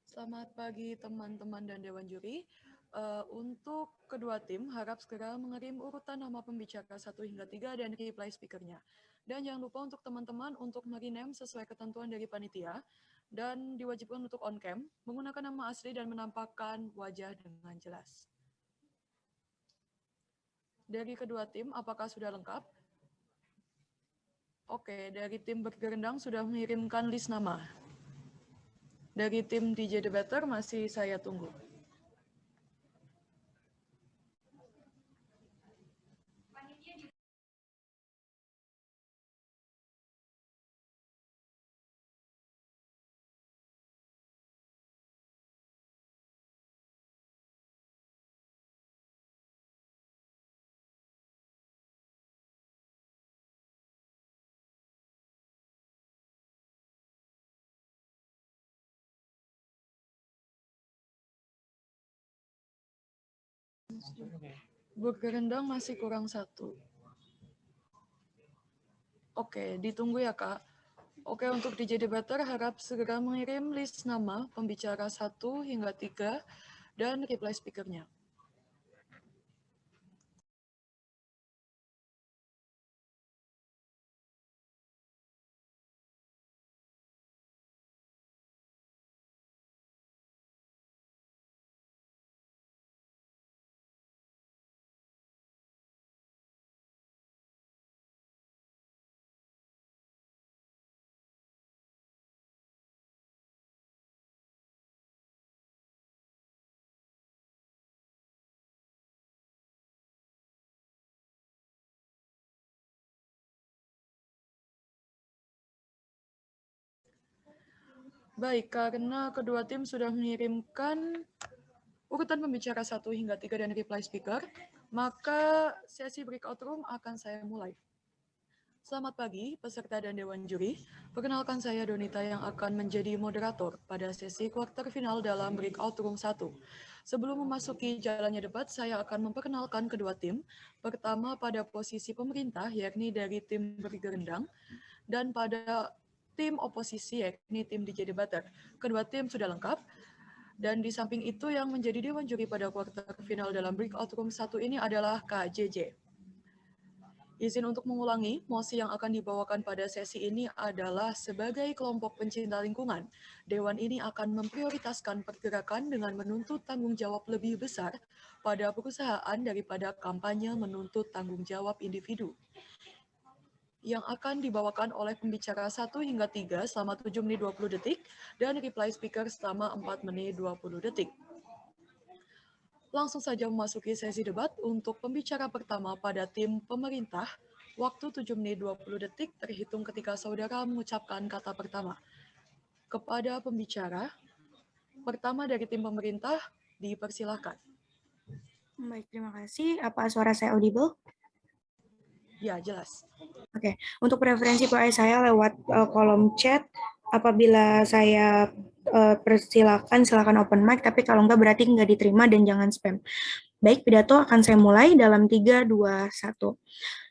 Selamat pagi teman-teman dan Dewan Juri. Untuk kedua tim, harap segera mengirim urutan nama pembicara 1 hingga 3 dan reply speakernya. Dan jangan lupa untuk teman-teman untuk merename sesuai ketentuan dari panitia dan diwajibkan untuk on cam, menggunakan nama asli dan menampakkan wajah dengan jelas. Dari kedua tim, apakah sudah lengkap? Oke, dari tim bergerendang sudah mengirimkan list nama. Dari tim DJ Debater masih saya tunggu. Bergerendang masih kurang 1. Oke, ditunggu ya Kak. Oke, untuk DJ Debater harap segera mengirim list nama pembicara 1 hingga 3 dan reply speakernya. Baik, karena kedua tim sudah mengirimkan urutan pembicara 1 hingga 3 dan reply speaker, maka sesi breakout room akan saya mulai. Selamat pagi, peserta dan Dewan Juri. Perkenalkan saya Donita yang akan menjadi moderator pada sesi kuarter final dalam breakout room 1. Sebelum memasuki jalannya debat, saya akan memperkenalkan kedua tim. Pertama pada posisi pemerintah, yakni dari tim bergerendang, dan pada tim oposisi, yakni tim DJ Debater. Kedua tim sudah lengkap, dan di samping itu yang menjadi Dewan Juri pada kuarter final dalam breakout room 1 ini adalah Kak JJ. Izin untuk mengulangi, mosi yang akan dibawakan pada sesi ini adalah sebagai kelompok pencinta lingkungan. Dewan ini akan memprioritaskan pergerakan dengan menuntut tanggung jawab lebih besar pada perusahaan daripada kampanye menuntut tanggung jawab individu. Yang akan dibawakan oleh pembicara 1 hingga 3 selama 7 menit 20 detik dan reply speaker selama 4 menit 20 detik. Langsung saja memasuki sesi debat untuk pembicara pertama pada tim pemerintah. Waktu 7 menit 20 detik terhitung ketika saudara mengucapkan kata pertama. Kepada pembicara pertama dari tim pemerintah, dipersilakan. Baik, terima kasih. Apa suara saya audible? Ya, jelas. Oke, untuk preferensi PA saya lewat kolom chat. Apabila saya persilakan, silakan open mic, tapi kalau enggak berarti enggak diterima dan jangan spam. Baik, pidato akan saya mulai dalam 3, 2, 1.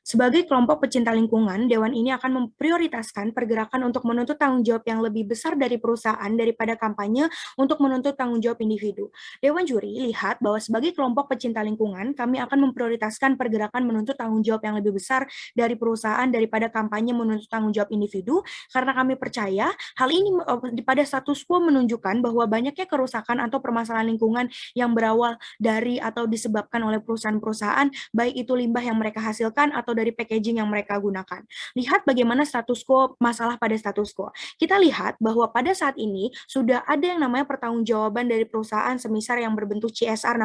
Sebagai kelompok pecinta lingkungan, Dewan ini akan memprioritaskan pergerakan untuk menuntut tanggung jawab yang lebih besar dari perusahaan daripada kampanye untuk menuntut tanggung jawab individu. Dewan Juri lihat bahwa sebagai kelompok pecinta lingkungan, kami akan memprioritaskan pergerakan menuntut tanggung jawab yang lebih besar dari perusahaan daripada kampanye menuntut tanggung jawab individu, karena kami percaya hal ini pada status quo menunjukkan bahwa banyaknya kerusakan atau permasalahan lingkungan yang berawal dari atau disebabkan oleh perusahaan-perusahaan, baik itu limbah yang mereka hasilkan atau dari packaging yang mereka gunakan. Lihat bagaimana status quo, masalah pada status quo. Kita lihat bahwa pada saat ini sudah ada yang namanya pertanggungjawaban dari perusahaan semisal yang berbentuk CSR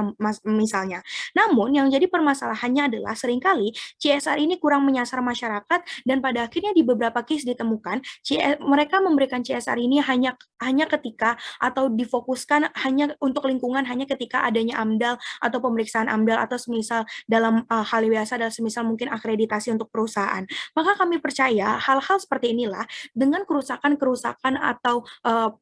misalnya. Namun yang jadi permasalahannya adalah seringkali CSR ini kurang menyasar masyarakat dan pada akhirnya di beberapa case ditemukan mereka memberikan CSR ini hanya ketika atau difokuskan hanya untuk lingkungan hanya ketika adanya AMDAL atau pemeriksaan AMDAL atau semisal dalam hal biasa adalah semisal mungkin akreditasi akreditasi untuk perusahaan. Maka kami percaya hal-hal seperti inilah dengan kerusakan-kerusakan atau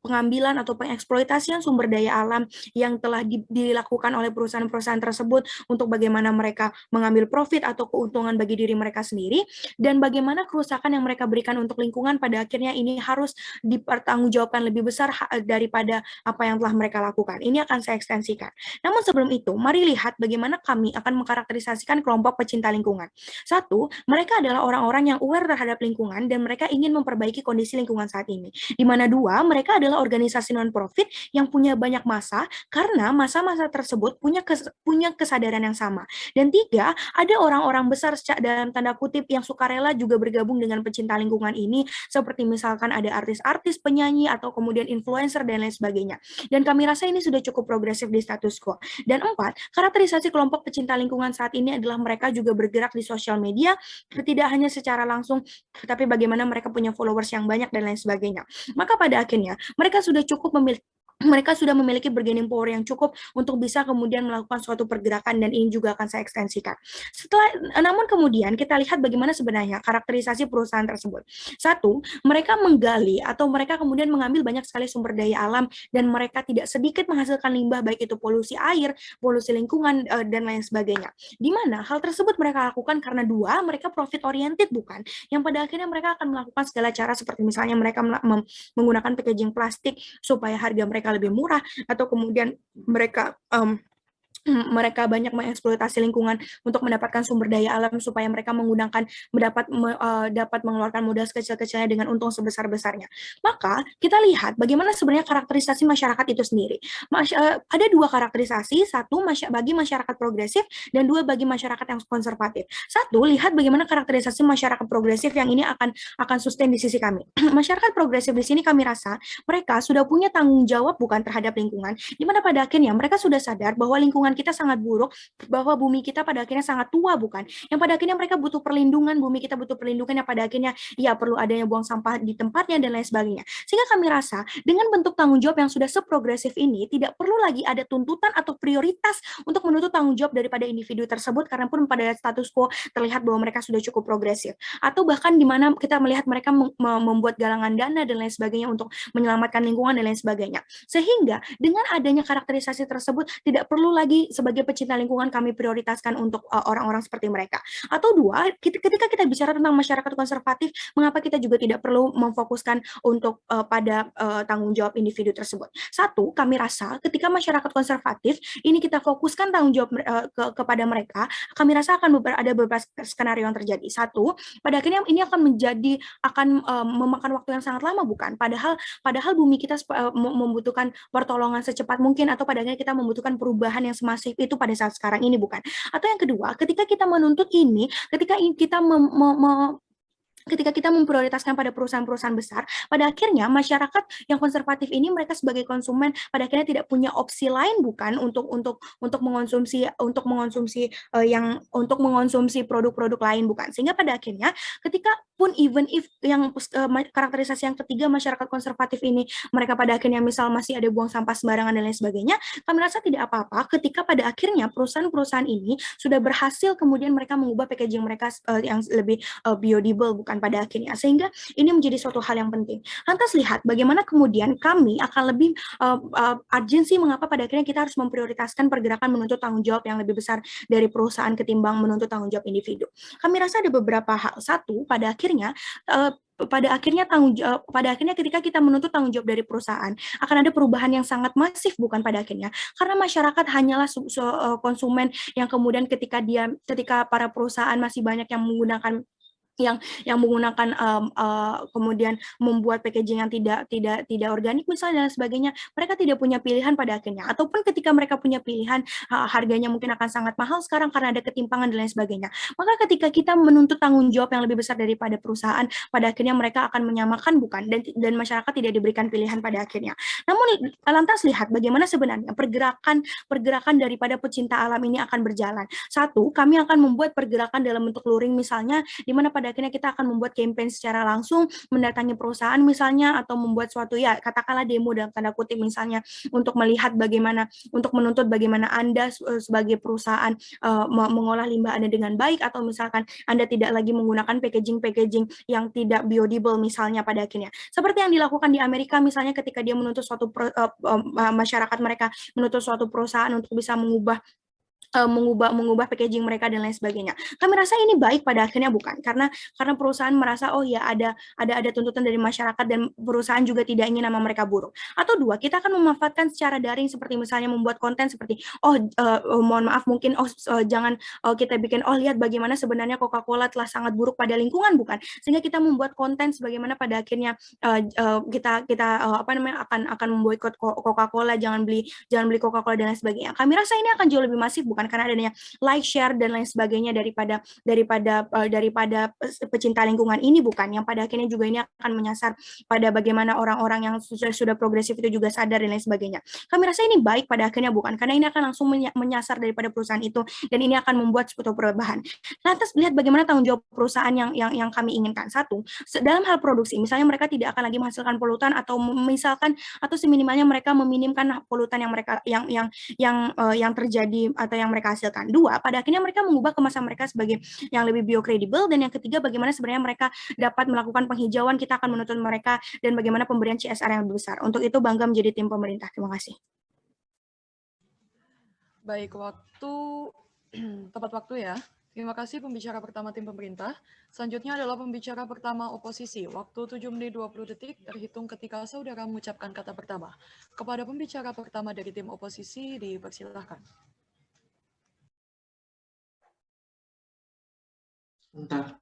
pengambilan atau pengeksploitasian sumber daya alam yang telah dilakukan oleh perusahaan-perusahaan tersebut untuk bagaimana mereka mengambil profit atau keuntungan bagi diri mereka sendiri, dan bagaimana kerusakan yang mereka berikan untuk lingkungan pada akhirnya ini harus dipertanggungjawabkan lebih besar daripada apa yang telah mereka lakukan. Ini akan saya ekstensikan. Namun sebelum itu, mari lihat bagaimana kami akan mengkarakterisasikan kelompok pecinta lingkungan. Satu, mereka adalah orang-orang yang aware terhadap lingkungan dan mereka ingin memperbaiki kondisi lingkungan saat ini. Di mana dua, mereka adalah organisasi non-profit yang punya banyak massa karena massa-massa tersebut punya kesadaran yang sama. Dan tiga, ada orang-orang besar dalam tanda kutip yang sukarela juga bergabung dengan pecinta lingkungan ini, seperti misalkan ada artis-artis, penyanyi, atau kemudian influencer dan lain sebagainya. Dan kami rasa ini sudah cukup progresif di status quo. Dan empat, karakterisasi kelompok pecinta lingkungan saat ini adalah mereka juga bergerak di sosial media, tidak hanya secara langsung, tapi bagaimana mereka punya followers yang banyak dan lain sebagainya. Maka pada akhirnya mereka sudah memiliki bargaining power yang cukup untuk bisa kemudian melakukan suatu pergerakan, dan ini juga akan saya ekstensikan. Namun kemudian kita lihat bagaimana sebenarnya karakterisasi perusahaan tersebut. Satu, mereka menggali atau mereka kemudian mengambil banyak sekali sumber daya alam dan mereka tidak sedikit menghasilkan limbah, baik itu polusi air, polusi lingkungan, dan lain sebagainya. Di mana hal tersebut mereka lakukan karena dua, mereka profit oriented bukan, yang pada akhirnya mereka akan melakukan segala cara seperti misalnya mereka menggunakan packaging plastik supaya harga mereka lebih murah, atau kemudian mereka banyak mengeksploitasi lingkungan untuk mendapatkan sumber daya alam supaya mereka dapat mengeluarkan modal sekecil-kecilnya dengan untung sebesar-besarnya. Maka kita lihat bagaimana sebenarnya karakterisasi masyarakat itu sendiri. Ada dua karakterisasi, satu bagi masyarakat progresif dan dua bagi masyarakat yang konservatif. Satu, lihat bagaimana karakterisasi masyarakat progresif yang ini akan sustain di sisi kami. Masyarakat progresif di sini kami rasa mereka sudah punya tanggung jawab bukan terhadap lingkungan, di mana pada akhirnya mereka sudah sadar bahwa lingkungan kita sangat buruk, bahwa bumi kita pada akhirnya sangat tua bukan, yang pada akhirnya mereka butuh perlindungan, bumi kita butuh perlindungan, yang pada akhirnya ya perlu adanya buang sampah di tempatnya dan lain sebagainya. Sehingga kami rasa dengan bentuk tanggung jawab yang sudah seprogresif ini tidak perlu lagi ada tuntutan atau prioritas untuk menuntut tanggung jawab daripada individu tersebut, karena pun pada status quo terlihat bahwa mereka sudah cukup progresif, atau bahkan di mana kita melihat mereka membuat galangan dana dan lain sebagainya untuk menyelamatkan lingkungan dan lain sebagainya. Sehingga dengan adanya karakterisasi tersebut tidak perlu lagi sebagai pecinta lingkungan kami prioritaskan untuk orang-orang seperti mereka. Atau dua, ketika kita bicara tentang masyarakat konservatif, mengapa kita juga tidak perlu memfokuskan untuk pada tanggung jawab individu tersebut. Satu, kami rasa ketika masyarakat konservatif ini kita fokuskan tanggung jawab kepada mereka, kami rasa akan ada beberapa skenario yang terjadi. Satu, pada akhirnya ini akan memakan waktu yang sangat lama bukan? Padahal bumi kita membutuhkan pertolongan secepat mungkin, atau pada akhirnya kita membutuhkan perubahan yang semasif itu pada saat sekarang ini bukan. Atau yang kedua, ketika kita menuntut ini, ketika kita memprioritaskan pada perusahaan-perusahaan besar, pada akhirnya masyarakat yang konservatif ini mereka sebagai konsumen pada akhirnya tidak punya opsi lain bukan untuk mengonsumsi produk-produk lain bukan. Sehingga pada akhirnya ketika pun even if yang karakterisasi yang ketiga masyarakat konservatif ini mereka pada akhirnya misal masih ada buang sampah sembarangan dan lain sebagainya, kami rasa tidak apa-apa ketika pada akhirnya perusahaan-perusahaan ini sudah berhasil kemudian mereka mengubah packaging mereka yang lebih biodegradable bukan pada akhirnya, sehingga ini menjadi suatu hal yang penting. Lantas lihat bagaimana kemudian kami akan lebih urgensi mengapa pada akhirnya kita harus memprioritaskan pergerakan menuntut tanggung jawab yang lebih besar dari perusahaan ketimbang menuntut tanggung jawab individu. Kami rasa ada beberapa hal. Satu, pada akhirnya ketika kita menuntut tanggung jawab dari perusahaan akan ada perubahan yang sangat masif bukan pada akhirnya, karena masyarakat hanyalah konsumen yang kemudian ketika para perusahaan masih banyak yang menggunakan kemudian membuat packaging yang tidak organik misalnya dan sebagainya, mereka tidak punya pilihan pada akhirnya, ataupun ketika mereka punya pilihan harganya mungkin akan sangat mahal sekarang karena ada ketimpangan dan lain sebagainya. Maka ketika kita menuntut tanggung jawab yang lebih besar daripada perusahaan, pada akhirnya mereka akan menyamakan bukan, dan masyarakat tidak diberikan pilihan pada akhirnya. Namun lantas lihat bagaimana sebenarnya pergerakan daripada pecinta alam ini akan berjalan. Satu, kami akan membuat pergerakan dalam bentuk luring misalnya, di mana pada pada akhirnya kita akan membuat campaign secara langsung, mendatangi perusahaan misalnya, atau membuat suatu ya katakanlah demo dalam tanda kutip misalnya, untuk melihat bagaimana, untuk menuntut bagaimana Anda sebagai perusahaan mengolah limbah Anda dengan baik, atau misalkan Anda tidak lagi menggunakan packaging yang tidak biodegradable misalnya pada akhirnya. Seperti yang dilakukan di Amerika misalnya ketika dia menuntut suatu masyarakat mereka menuntut suatu perusahaan untuk bisa mengubah packaging mereka dan lain sebagainya. Kami rasa ini baik pada akhirnya, bukan karena perusahaan merasa oh ya ada tuntutan dari masyarakat dan perusahaan juga tidak ingin nama mereka buruk. Atau dua, kita akan memanfaatkan secara daring seperti misalnya membuat konten seperti mohon maaf mungkin jangan kita bikin lihat bagaimana sebenarnya Coca-Cola telah sangat buruk pada lingkungan, bukan, sehingga kita membuat konten sebagaimana pada akhirnya kita akan memboikot Coca-Cola, jangan beli Coca-Cola dan lain sebagainya. Kami rasa ini akan jauh lebih masif, bukan karena adanya like, share dan lain sebagainya daripada pecinta lingkungan ini, bukan, yang pada akhirnya juga ini akan menyasar pada bagaimana orang-orang yang sudah progresif itu juga sadar dan lain sebagainya. Kami rasa ini baik pada akhirnya, bukan, karena ini akan langsung menyasar daripada perusahaan itu dan ini akan membuat suatu perubahan. Lantas lihat bagaimana tanggung jawab perusahaan yang kami inginkan. Satu, dalam hal produksi, misalnya mereka tidak akan lagi menghasilkan polutan, atau misalkan atau seminimalnya mereka meminimkan polutan yang terjadi atau yang mereka hasilkan. Dua, pada akhirnya mereka mengubah kemasan mereka sebagai yang lebih biokredibel. Dan yang ketiga, bagaimana sebenarnya mereka dapat melakukan penghijauan, kita akan menuntut mereka, dan bagaimana pemberian CSR yang lebih besar. Untuk itu Bangga menjadi tim pemerintah. Terima kasih. Baik, tepat waktu ya. Terima kasih pembicara pertama tim pemerintah. Selanjutnya adalah pembicara pertama oposisi. Waktu 7 menit 20 detik terhitung ketika saudara mengucapkan kata pertama. Kepada pembicara pertama dari tim oposisi, dipersilahkan. Bentar.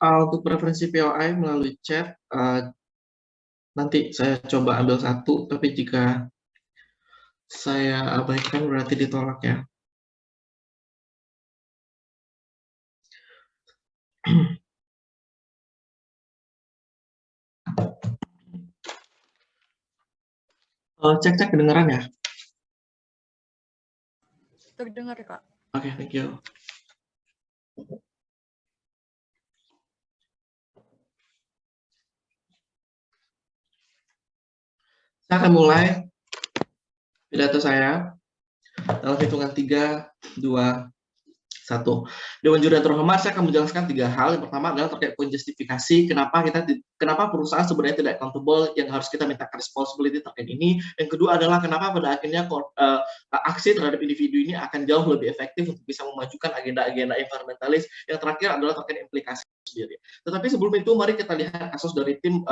Untuk preferensi POI melalui chat, nanti saya coba ambil satu, tapi jika saya abaikan berarti ditolak ya. Cek kedengaran ya? Terdengar, Kak. Oke, thank you. Saya akan mulai pidato saya dalam hitungan 3, 2, 1. Dewan Juri yang terhormat, saya akan menjelaskan 3 hal. Yang pertama adalah terkait poin justifikasi kenapa perusahaan sebenarnya tidak accountable, yang harus kita minta responsibility terkait ini. Yang kedua adalah kenapa pada akhirnya aksi terhadap individu ini akan jauh lebih efektif untuk bisa memajukan agenda-agenda environmentalis. Yang terakhir adalah terkait implikasi sendiri. Tetapi sebelum itu mari kita lihat kasus dari tim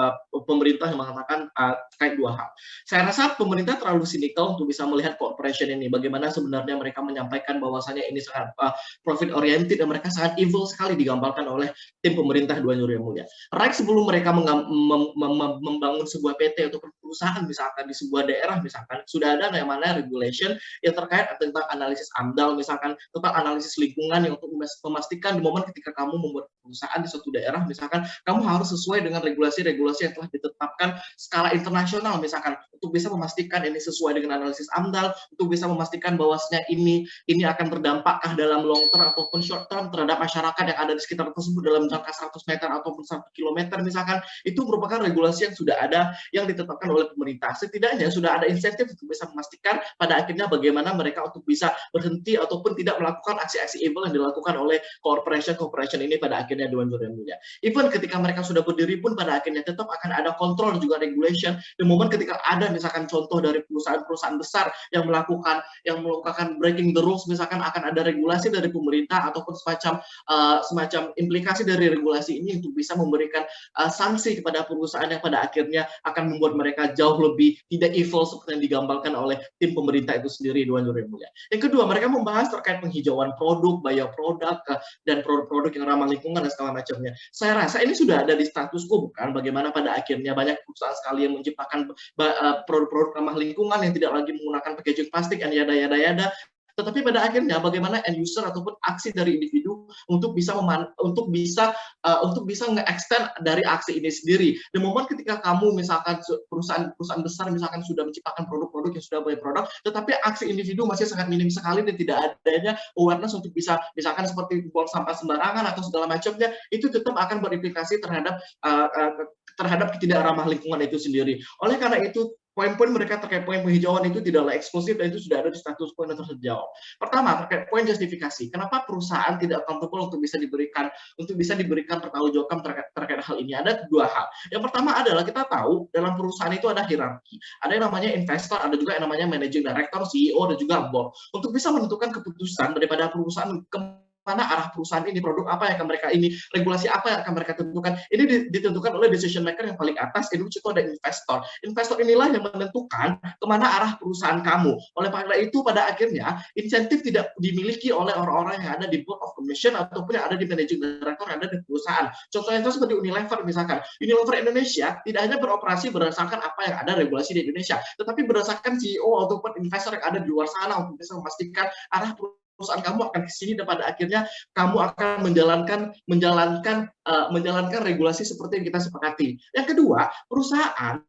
pemerintah yang mengatakan terkait 2 hal. Saya rasa pemerintah terlalu sinikal untuk bisa melihat corporation ini, bagaimana sebenarnya mereka menyampaikan bahwasannya ini sangat profit oriented dan mereka sangat evil sekali digambarkan oleh tim pemerintah Dewan Juri yang mulia. Right sebelum mereka membangun sebuah PT atau perusahaan misalkan di sebuah daerah misalkan, sudah ada namanya regulation yang terkait tentang analisis AMDAL misalkan, tentang analisis lingkungan yang untuk memastikan di momen ketika kamu membuat perusahaan di suatu daerah misalkan, kamu harus sesuai dengan regulasi-regulasi yang telah ditetapkan skala internasional misalkan, untuk bisa memastikan ini sesuai dengan analisis AMDAL, untuk bisa memastikan bahwasanya ini akan berdampakkah dalam long term ataupun short term terhadap masyarakat yang ada di sekitar tersebut dalam jangka 100 meter ataupun 1 kilometer misalkan. Itu merupakan regulasi yang sudah ada, yang ditetapkan oleh pemerintah. Setidaknya sudah ada insentif untuk bisa memastikan pada akhirnya bagaimana mereka untuk bisa berhenti ataupun tidak melakukan aksi-aksi evil yang dilakukan oleh corporation ini pada akhirnya Dewan Juri yang mulia. Even ketika mereka sudah berdiri pun pada akhirnya tetap akan ada kontrol juga regulation. Di momen ketika ada misalkan contoh dari perusahaan-perusahaan besar yang melakukan breaking the rules misalkan, akan ada regulasi dari pemerintah ataupun semacam implikasi dari regulasi ini untuk bisa memberikan sanksi kepada perusahaan yang pada akhirnya akan membuat mereka jauh lebih tidak evil seperti yang digambarkan oleh tim pemerintah itu sendiri, Dewan Juri yang mulia. Yang kedua, mereka membahas terkait penghijauan produk, bioproduk, dan produk-produk yang ramah lingkungan dan segala macamnya. Saya rasa ini sudah ada di status quo, bukan? Bagaimana pada akhirnya banyak perusahaan sekali yang menciptakan produk-produk ramah lingkungan yang tidak lagi menggunakan packaging plastik, dan yada. Tetapi pada akhirnya bagaimana end user ataupun aksi dari individu untuk bisa nge-extend dari aksi ini sendiri. The moment ketika kamu misalkan perusahaan besar misalkan sudah menciptakan produk-produk yang sudah by product, tetapi aksi individu masih sangat minim sekali dan tidak adanya awareness untuk bisa misalkan seperti buang sampah sembarangan atau segala macamnya, itu tetap akan berimplikasi terhadap tidak ramah lingkungan itu sendiri. Oleh karena itu poin-poin mereka terkait poin penghijauan itu tidaklah eksklusif dan itu sudah ada di status poin yang terjawab. Pertama, terkait poin justifikasi. Kenapa perusahaan tidak accountable untuk bisa diberikan pertanggungjawaban terkait hal ini? Ada dua hal. Yang pertama adalah kita tahu dalam perusahaan itu ada hierarki. Ada yang namanya investor, ada juga yang namanya managing director, CEO, dan juga board. Untuk bisa menentukan keputusan daripada perusahaan mana arah perusahaan ini, produk apa yang akan mereka ini, regulasi apa yang akan mereka tentukan. Ini ditentukan oleh decision maker yang paling atas, itu ada investor. Investor inilah yang menentukan kemana arah perusahaan kamu. Oleh karena itu, pada akhirnya, insentif tidak dimiliki oleh orang-orang yang ada di board of commission ataupun yang ada di managing director yang ada di perusahaan. Contohnya seperti Unilever misalkan. Unilever Indonesia tidak hanya beroperasi berdasarkan apa yang ada regulasi di Indonesia, tetapi berdasarkan CEO ataupun investor yang ada di luar sana untuk bisa memastikan arah perusahaan kamu akan ke sini dan pada akhirnya kamu akan menjalankan regulasi seperti yang kita sepakati. Yang kedua, perusahaan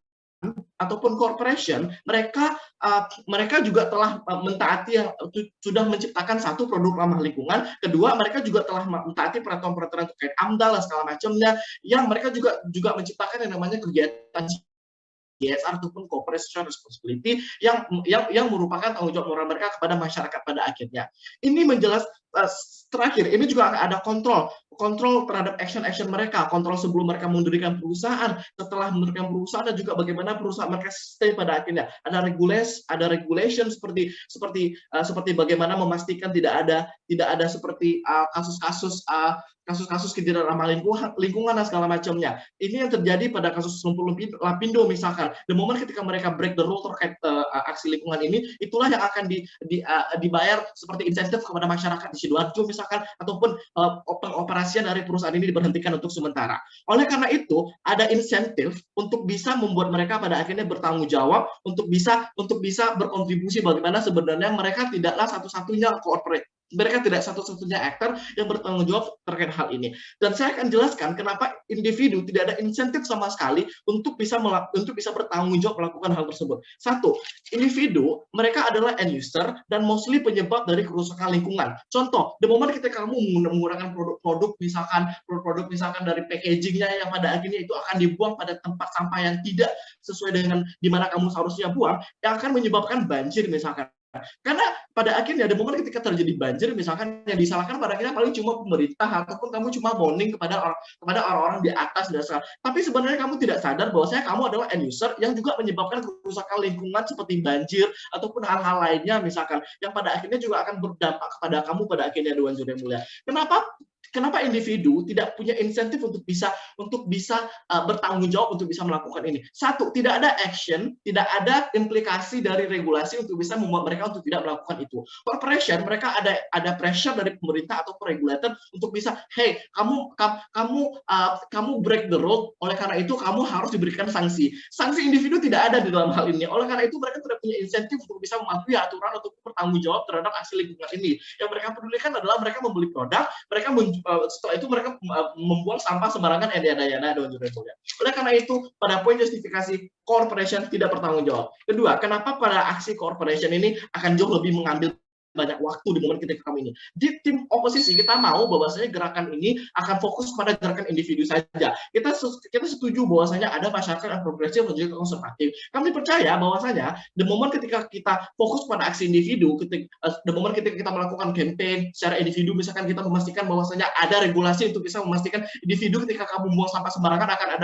ataupun corporation mereka juga telah mentaati yang sudah menciptakan satu produk ramah lingkungan. Kedua, mereka juga telah mentaati peraturan-peraturan terkait AMDAL dan segala macamnya, yang mereka juga menciptakan yang namanya kegiatan CSR ataupun corporate social responsibility yang merupakan tanggung jawab moral mereka kepada masyarakat pada akhirnya. Ini terakhir, ini juga ada kontrol terhadap action mereka, kontrol sebelum mereka mendirikan perusahaan, setelah mendirikan perusahaan, dan juga bagaimana perusahaan mereka stay pada akhirnya. Ada regulation seperti bagaimana memastikan tidak ada seperti kasus-kasus tidak ramah lingkungan dan segala macamnya. Ini yang terjadi pada kasus Lumpur Lapindo misalkan. The moment ketika mereka break the rule terkait aksi lingkungan ini, itulah yang akan dibayar seperti insentif kepada masyarakat di Sidoarjo misalkan, ataupun pengoperasian dari perusahaan ini diberhentikan untuk sementara. Oleh karena itu, ada insentif untuk bisa membuat mereka pada akhirnya bertanggung jawab untuk bisa berkontribusi bagaimana sebenarnya mereka tidaklah satu-satunya corporate. Mereka tidak satu-satunya aktor yang bertanggung jawab terkait hal ini. Dan saya akan jelaskan kenapa individu tidak ada insentif sama sekali untuk bisa bertanggung jawab melakukan hal tersebut. Satu, individu mereka adalah end user dan mostly penyebab dari kerusakan lingkungan. Contoh, the moment ketika kamu menggunakan produk misalkan dari packagingnya yang pada akhirnya itu akan dibuang pada tempat sampah yang tidak sesuai dengan di mana kamu seharusnya buang, yang akan menyebabkan banjir misalkan. Karena pada akhirnya ada momen ketika terjadi banjir misalkan yang disalahkan pada akhirnya paling cuma pemerintah ataupun kamu cuma warning kepada orang-orang di atas dasar. Tapi sebenarnya kamu tidak sadar bahwasanya kamu adalah end user yang juga menyebabkan kerusakan lingkungan seperti banjir ataupun hal-hal lainnya misalkan yang pada akhirnya juga akan berdampak kepada kamu pada akhirnya Dewan Juri Mulia. Kenapa individu tidak punya insentif untuk bisa bertanggung jawab untuk bisa melakukan ini? Satu, tidak ada action, tidak ada implikasi dari regulasi untuk bisa membuat mereka untuk tidak melakukan itu. Corporation mereka ada pressure dari pemerintah atau regulator untuk bisa, hey, kamu break the rule, oleh karena itu kamu harus diberikan sanksi. Sanksi individu tidak ada di dalam hal ini. Oleh karena itu mereka tidak punya insentif untuk bisa mematuhi aturan untuk bertanggung jawab terhadap hasil lingkungan ini. Yang mereka pedulikan adalah mereka membeli produk, mereka setelah itu mereka membuang sampah sembarangan dan oleh karena itu pada poin justifikasi corporation tidak bertanggung jawab. Kedua, kenapa pada aksi corporation ini akan jauh lebih mengambil banyak waktu di momen ketika kami ini. Di tim oposisi kita mau bahwasanya gerakan ini akan fokus pada gerakan individu saja. Kita setuju bahwasanya ada masyarakat yang progresif dan juga konservatif. Kami percaya bahwasanya the moment ketika kita fokus pada aksi individu, the moment ketika kita melakukan campaign secara individu, misalkan kita memastikan bahwasanya ada regulasi untuk bisa memastikan individu ketika kamu buang sampah sembarangan akan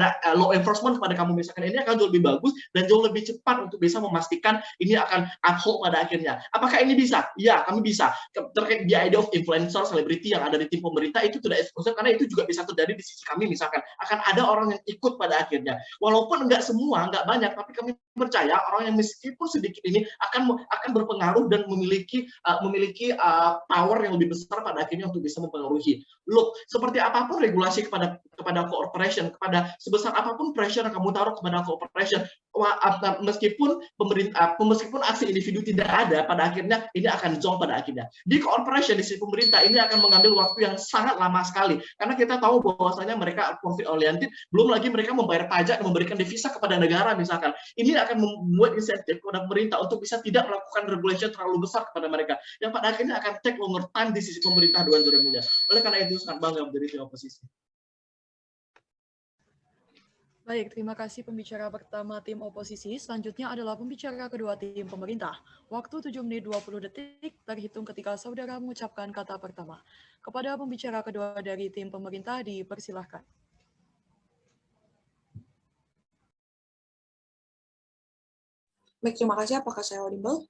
ada law enforcement kepada kamu misalkan, ini akan jauh lebih bagus dan jauh lebih cepat untuk bisa memastikan ini akan uphold pada akhirnya. Apakah ini bisa? Ya, kami bisa. Terkait the idea of influencer, selebriti yang ada di tim pemerintah itu tidak eksklusif karena itu juga bisa terjadi di sisi kami misalkan. Akan ada orang yang ikut pada akhirnya. Walaupun enggak semua, enggak banyak, tapi kami percaya orang yang meskipun sedikit ini akan berpengaruh dan memiliki power yang lebih besar pada akhirnya untuk bisa mempengaruhi. Look, seperti apapun regulasi kepada corporation, kepada sebesar apapun pressure yang kamu taruh kepada corporation, meskipun aksi individu tidak ada, pada akhirnya ini akan zonk pada akhirnya. Di corporation, di sisi pemerintah, ini akan mengambil waktu yang sangat lama sekali. Karena kita tahu bahwasanya mereka profit oriented, belum lagi mereka membayar pajak dan memberikan devisa kepada negara misalkan. Ini akan membuat insentif kepada pemerintah untuk bisa tidak melakukan regulation terlalu besar kepada mereka. Yang pada akhirnya akan take longer time di sisi pemerintah Dewan Juri Mulia. Oleh karena itu sangat bangga menjadi tim oposisi. Baik, terima kasih pembicara pertama tim oposisi. Selanjutnya adalah pembicara kedua tim pemerintah. Waktu 7 menit 20 detik terhitung ketika saudara mengucapkan kata pertama. Kepada pembicara kedua dari tim pemerintah dipersilahkan. Baik, terima kasih. Apakah saya audible?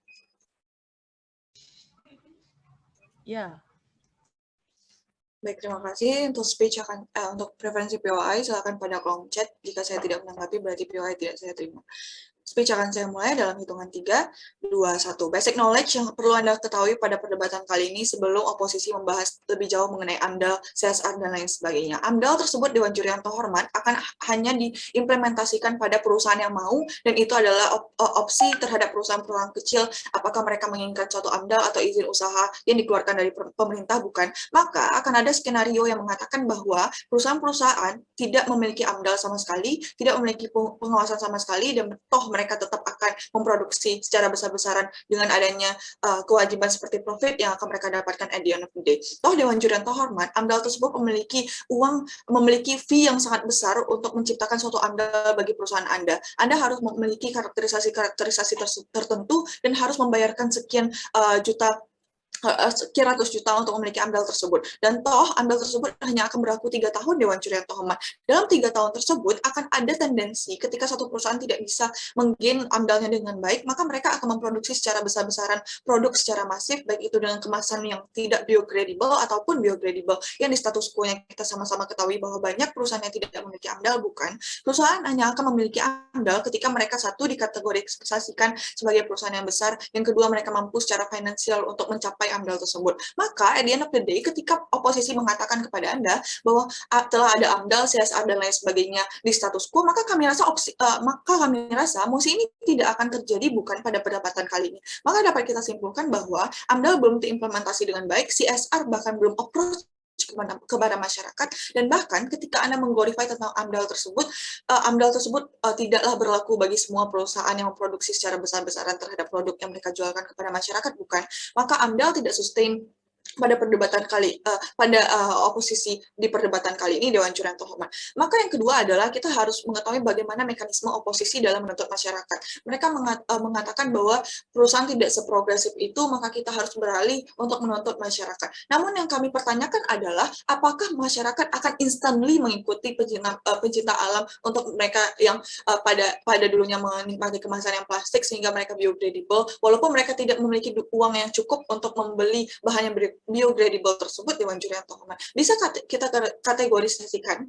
Ya. Baik, terima kasih. Untuk speech untuk preferensi POI, silakan pada kolom chat. Jika saya tidak menanggapi, berarti POI tidak saya terima. Speech akan saya mulai dalam hitungan 3, 2, 1. Basic knowledge yang perlu Anda ketahui pada perdebatan kali ini sebelum oposisi membahas lebih jauh mengenai AMDAL, CSR, dan lain sebagainya. AMDAL tersebut Dewan Juri yang terhormat akan hanya diimplementasikan pada perusahaan yang mau, dan itu adalah opsi terhadap perusahaan-perusahaan kecil, apakah mereka menginginkan suatu AMDAL atau izin usaha yang dikeluarkan dari pemerintah, bukan. Maka akan ada skenario yang mengatakan bahwa perusahaan-perusahaan tidak memiliki AMDAL sama sekali, tidak memiliki pengawasan sama sekali, dan toh mereka tetap akan memproduksi secara besar-besaran dengan adanya kewajiban seperti profit yang akan mereka dapatkan at the end of the day. Toh Dewan Juri yang terhormat, AMDAL tersebut memiliki fee yang sangat besar untuk menciptakan suatu AMDAL bagi perusahaan Anda. Anda harus memiliki karakterisasi tertentu dan harus membayarkan sekian ratus juta untuk memiliki AMDAL tersebut. Dan toh AMDAL tersebut hanya akan berlaku 3 tahun Dewan Juri yang terhormat. Dalam 3 tahun tersebut akan ada tendensi ketika satu perusahaan tidak bisa menggain AMDAL-nya dengan baik, maka mereka akan memproduksi secara besar-besaran produk secara masif, baik itu dengan kemasan yang tidak biodegradable ataupun biodegradable. Yang di status quo-nya kita sama-sama ketahui bahwa banyak perusahaan yang tidak memiliki AMDAL, bukan. Perusahaan hanya akan memiliki AMDAL ketika mereka satu dikategorisasikan sebagai perusahaan yang besar, yang kedua mereka mampu secara finansial untuk mencapai AMDAL tersebut. Maka at the end of the day, ketika oposisi mengatakan kepada Anda bahwa telah ada AMDAL, CSR, dan lain sebagainya di status quo, maka kami rasa mosi ini tidak akan terjadi, bukan pada perdebatan kali ini. Maka dapat kita simpulkan bahwa AMDAL belum diimplementasi dengan baik, CSR bahkan belum approach kepada masyarakat, dan bahkan ketika Anda mengglorify tentang AMDAL tersebut tidaklah berlaku bagi semua perusahaan yang memproduksi secara besar-besaran terhadap produk yang mereka jualkan kepada masyarakat, bukan. Maka AMDAL tidak sustain pada perdebatan oposisi di perdebatan kali ini Dewan Juri yang terhormat. Maka yang kedua adalah kita harus mengetahui bagaimana mekanisme oposisi dalam menuntut masyarakat. Mereka mengatakan bahwa perusahaan tidak seprogresif itu, maka kita harus beralih untuk menuntut masyarakat. Namun yang kami pertanyakan adalah apakah masyarakat akan instantly mengikuti pencinta alam untuk mereka yang pada dulunya menikmati kemasan yang plastik sehingga mereka biodegradable, walaupun mereka tidak memiliki uang yang cukup untuk membeli bahan yang biodegradable tersebut. Dewan Juri yang terhormat, bisa kita kategorisasikan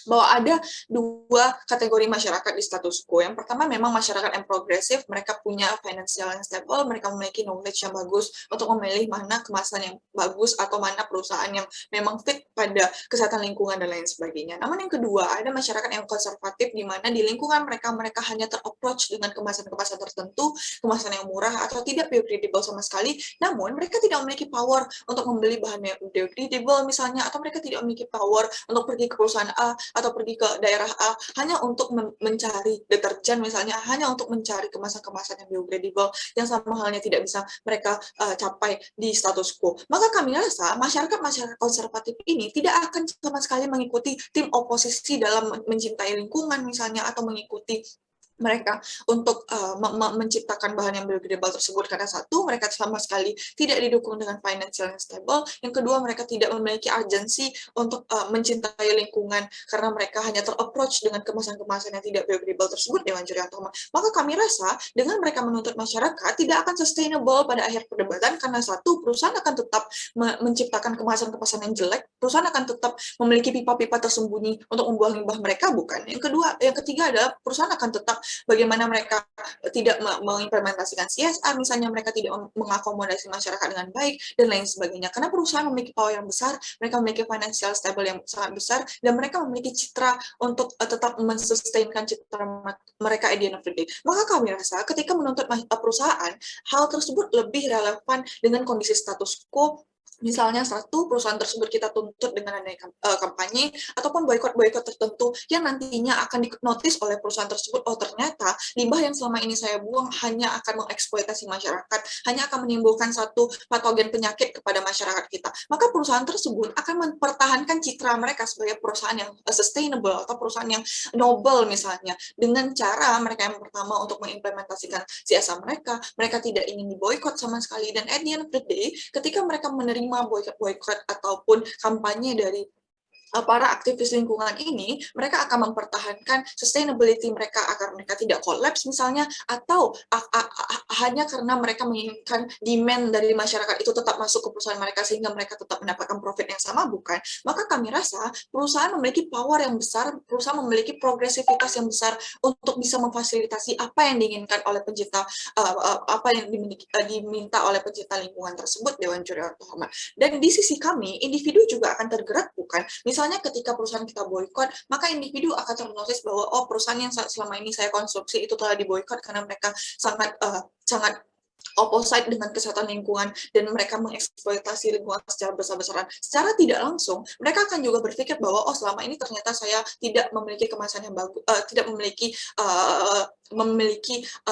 bahwa ada 2 kategori masyarakat di status quo. Yang pertama memang masyarakat yang progresif, mereka punya financial yang stable, mereka memiliki knowledge yang bagus untuk memilih mana kemasan yang bagus atau mana perusahaan yang memang fit pada kesehatan lingkungan dan lain sebagainya. Namun yang kedua, ada masyarakat yang konservatif di mana di lingkungan mereka hanya terapproach dengan kemasan-kemasan tertentu, kemasan yang murah atau tidak biodegradable sama sekali, namun mereka tidak memiliki power untuk membeli bahan yang biodegradable misalnya, atau mereka tidak memiliki power untuk pergi ke perusahaan A atau pergi ke daerah A hanya untuk mencari deterjen misalnya, hanya untuk mencari kemasan-kemasan yang biodegradable yang sama halnya tidak bisa mereka capai di status quo. Maka kami rasa masyarakat konservatif ini tidak akan sama sekali mengikuti tim oposisi dalam mencintai lingkungan misalnya, atau mengikuti mereka untuk menciptakan bahan yang biodegradable tersebut, karena satu, mereka sama sekali tidak didukung dengan financial yang stable, yang kedua, mereka tidak memiliki urgensi untuk mencintai lingkungan karena mereka hanya terapproach dengan kemasan-kemasan yang tidak biodegradable tersebut. Dewan Juri yang terhormat, maka kami rasa dengan mereka menuntut masyarakat tidak akan sustainable pada akhir perdebatan, karena satu, perusahaan akan tetap menciptakan kemasan-kemasan yang jelek, perusahaan akan tetap memiliki pipa-pipa tersembunyi untuk membuang limbah mereka, bukan. Yang ketiga adalah perusahaan akan tetap bagaimana mereka tidak mengimplementasikan CSR, misalnya mereka tidak mengakomodasi masyarakat dengan baik, dan lain sebagainya. Karena perusahaan memiliki power yang besar, mereka memiliki financial stable yang sangat besar, dan mereka memiliki citra untuk tetap mensustainkan citra mereka at the end of the day. Maka kami rasa ketika menuntut perusahaan, hal tersebut lebih relevan dengan kondisi status quo. Misalnya satu perusahaan tersebut kita tuntut dengan adanya kampanye ataupun boykot tertentu yang nantinya akan dinotis oleh perusahaan tersebut, oh ternyata limbah yang selama ini saya buang hanya akan mengeksploitasi masyarakat, hanya akan menimbulkan satu patogen penyakit kepada masyarakat kita. Maka perusahaan tersebut akan mempertahankan citra mereka sebagai perusahaan yang sustainable atau perusahaan yang noble misalnya, dengan cara mereka yang pertama untuk mengimplementasikan CSR mereka tidak ingin diboykot sama sekali, dan at the end of the day ketika mereka menerima boykot ataupun kampanye dari para aktivis lingkungan ini, mereka akan mempertahankan sustainability mereka agar mereka tidak kolaps misalnya, atau hanya karena mereka menginginkan demand dari masyarakat itu tetap masuk ke perusahaan mereka sehingga mereka tetap mendapatkan profit yang sama, bukan. Maka kami rasa perusahaan memiliki power yang besar, perusahaan memiliki progresivitas yang besar untuk bisa memfasilitasi apa yang diinginkan oleh pencipta, apa yang diminta oleh pencipta lingkungan tersebut, Dewan Juri Hormat. Dan di sisi kami, individu juga akan tergerak, bukan. Misalnya ketika perusahaan kita boykot, maka individu akan ternotis bahwa oh perusahaan yang selama ini saya konsumsi itu telah diboykot karena mereka sangat opposite dengan kesehatan lingkungan dan mereka mengeksploitasi lingkungan secara besar-besaran. Secara tidak langsung, mereka akan juga berpikir bahwa oh selama ini ternyata saya tidak memiliki kemasan yang bagus, tidak memiliki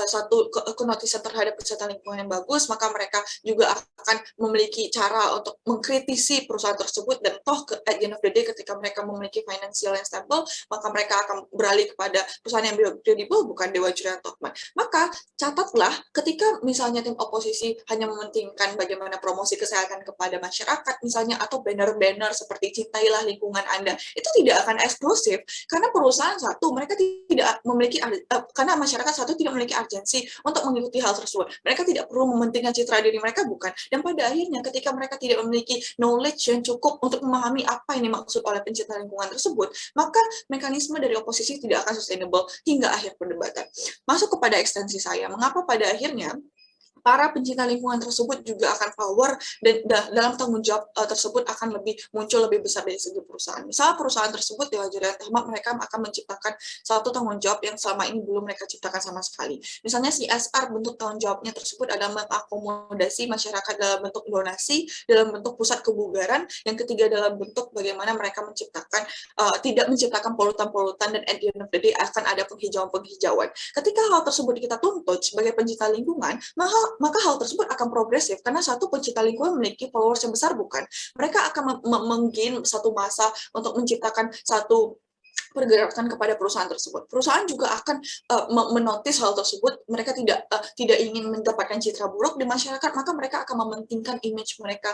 satu kenotisan terhadap kesehatan lingkungan yang bagus, maka mereka juga akan memiliki cara untuk mengkritisi perusahaan tersebut, dan toh at the end of the day ketika mereka memiliki financial yang stable, maka mereka akan beralih kepada perusahaan yang biodegradable, bukan Dewan Juri Hormat. Maka catatlah ketika misalnya tim oposisi hanya mementingkan bagaimana promosi kesehatan kepada masyarakat misalnya, atau banner-banner seperti cintailah lingkungan Anda, itu tidak akan eksklusif karena perusahaan satu mereka tidak memiliki karena masyarakat satu tidak memiliki urgensi untuk mengikuti hal tersebut. Mereka tidak perlu mementingkan citra diri mereka, bukan. Dan pada akhirnya ketika mereka tidak memiliki knowledge yang cukup untuk memahami apa yang dimaksud oleh pencipta lingkungan tersebut, maka mekanisme dari oposisi tidak akan sustainable hingga akhir perdebatan. Masuk kepada ekstensi saya, mengapa pada akhirnya para pencinta lingkungan tersebut juga akan power dan dalam tanggung jawab tersebut akan muncul lebih besar dari segi perusahaan. Misalnya perusahaan tersebut Dewan Juri Hormat mereka akan menciptakan satu tanggung jawab yang selama ini belum mereka ciptakan sama sekali. Misalnya CSR, bentuk tanggung jawabnya tersebut adalah mengakomodasi masyarakat dalam bentuk donasi, dalam bentuk pusat kebugaran, yang ketiga dalam bentuk bagaimana mereka menciptakan tidak menciptakan polutan-polutan, dan at the end of the day akan ada penghijauan-penghijauan. Ketika hal tersebut kita tuntut sebagai pencinta lingkungan, maka hal tersebut akan progresif karena satu pencinta lingkungan memiliki followers yang besar, bukan. Mereka akan menggain satu masa untuk menciptakan satu pergerakan kepada perusahaan tersebut. Perusahaan juga akan menotis hal tersebut. Mereka tidak ingin mendapatkan citra buruk di masyarakat, maka mereka akan mementingkan image mereka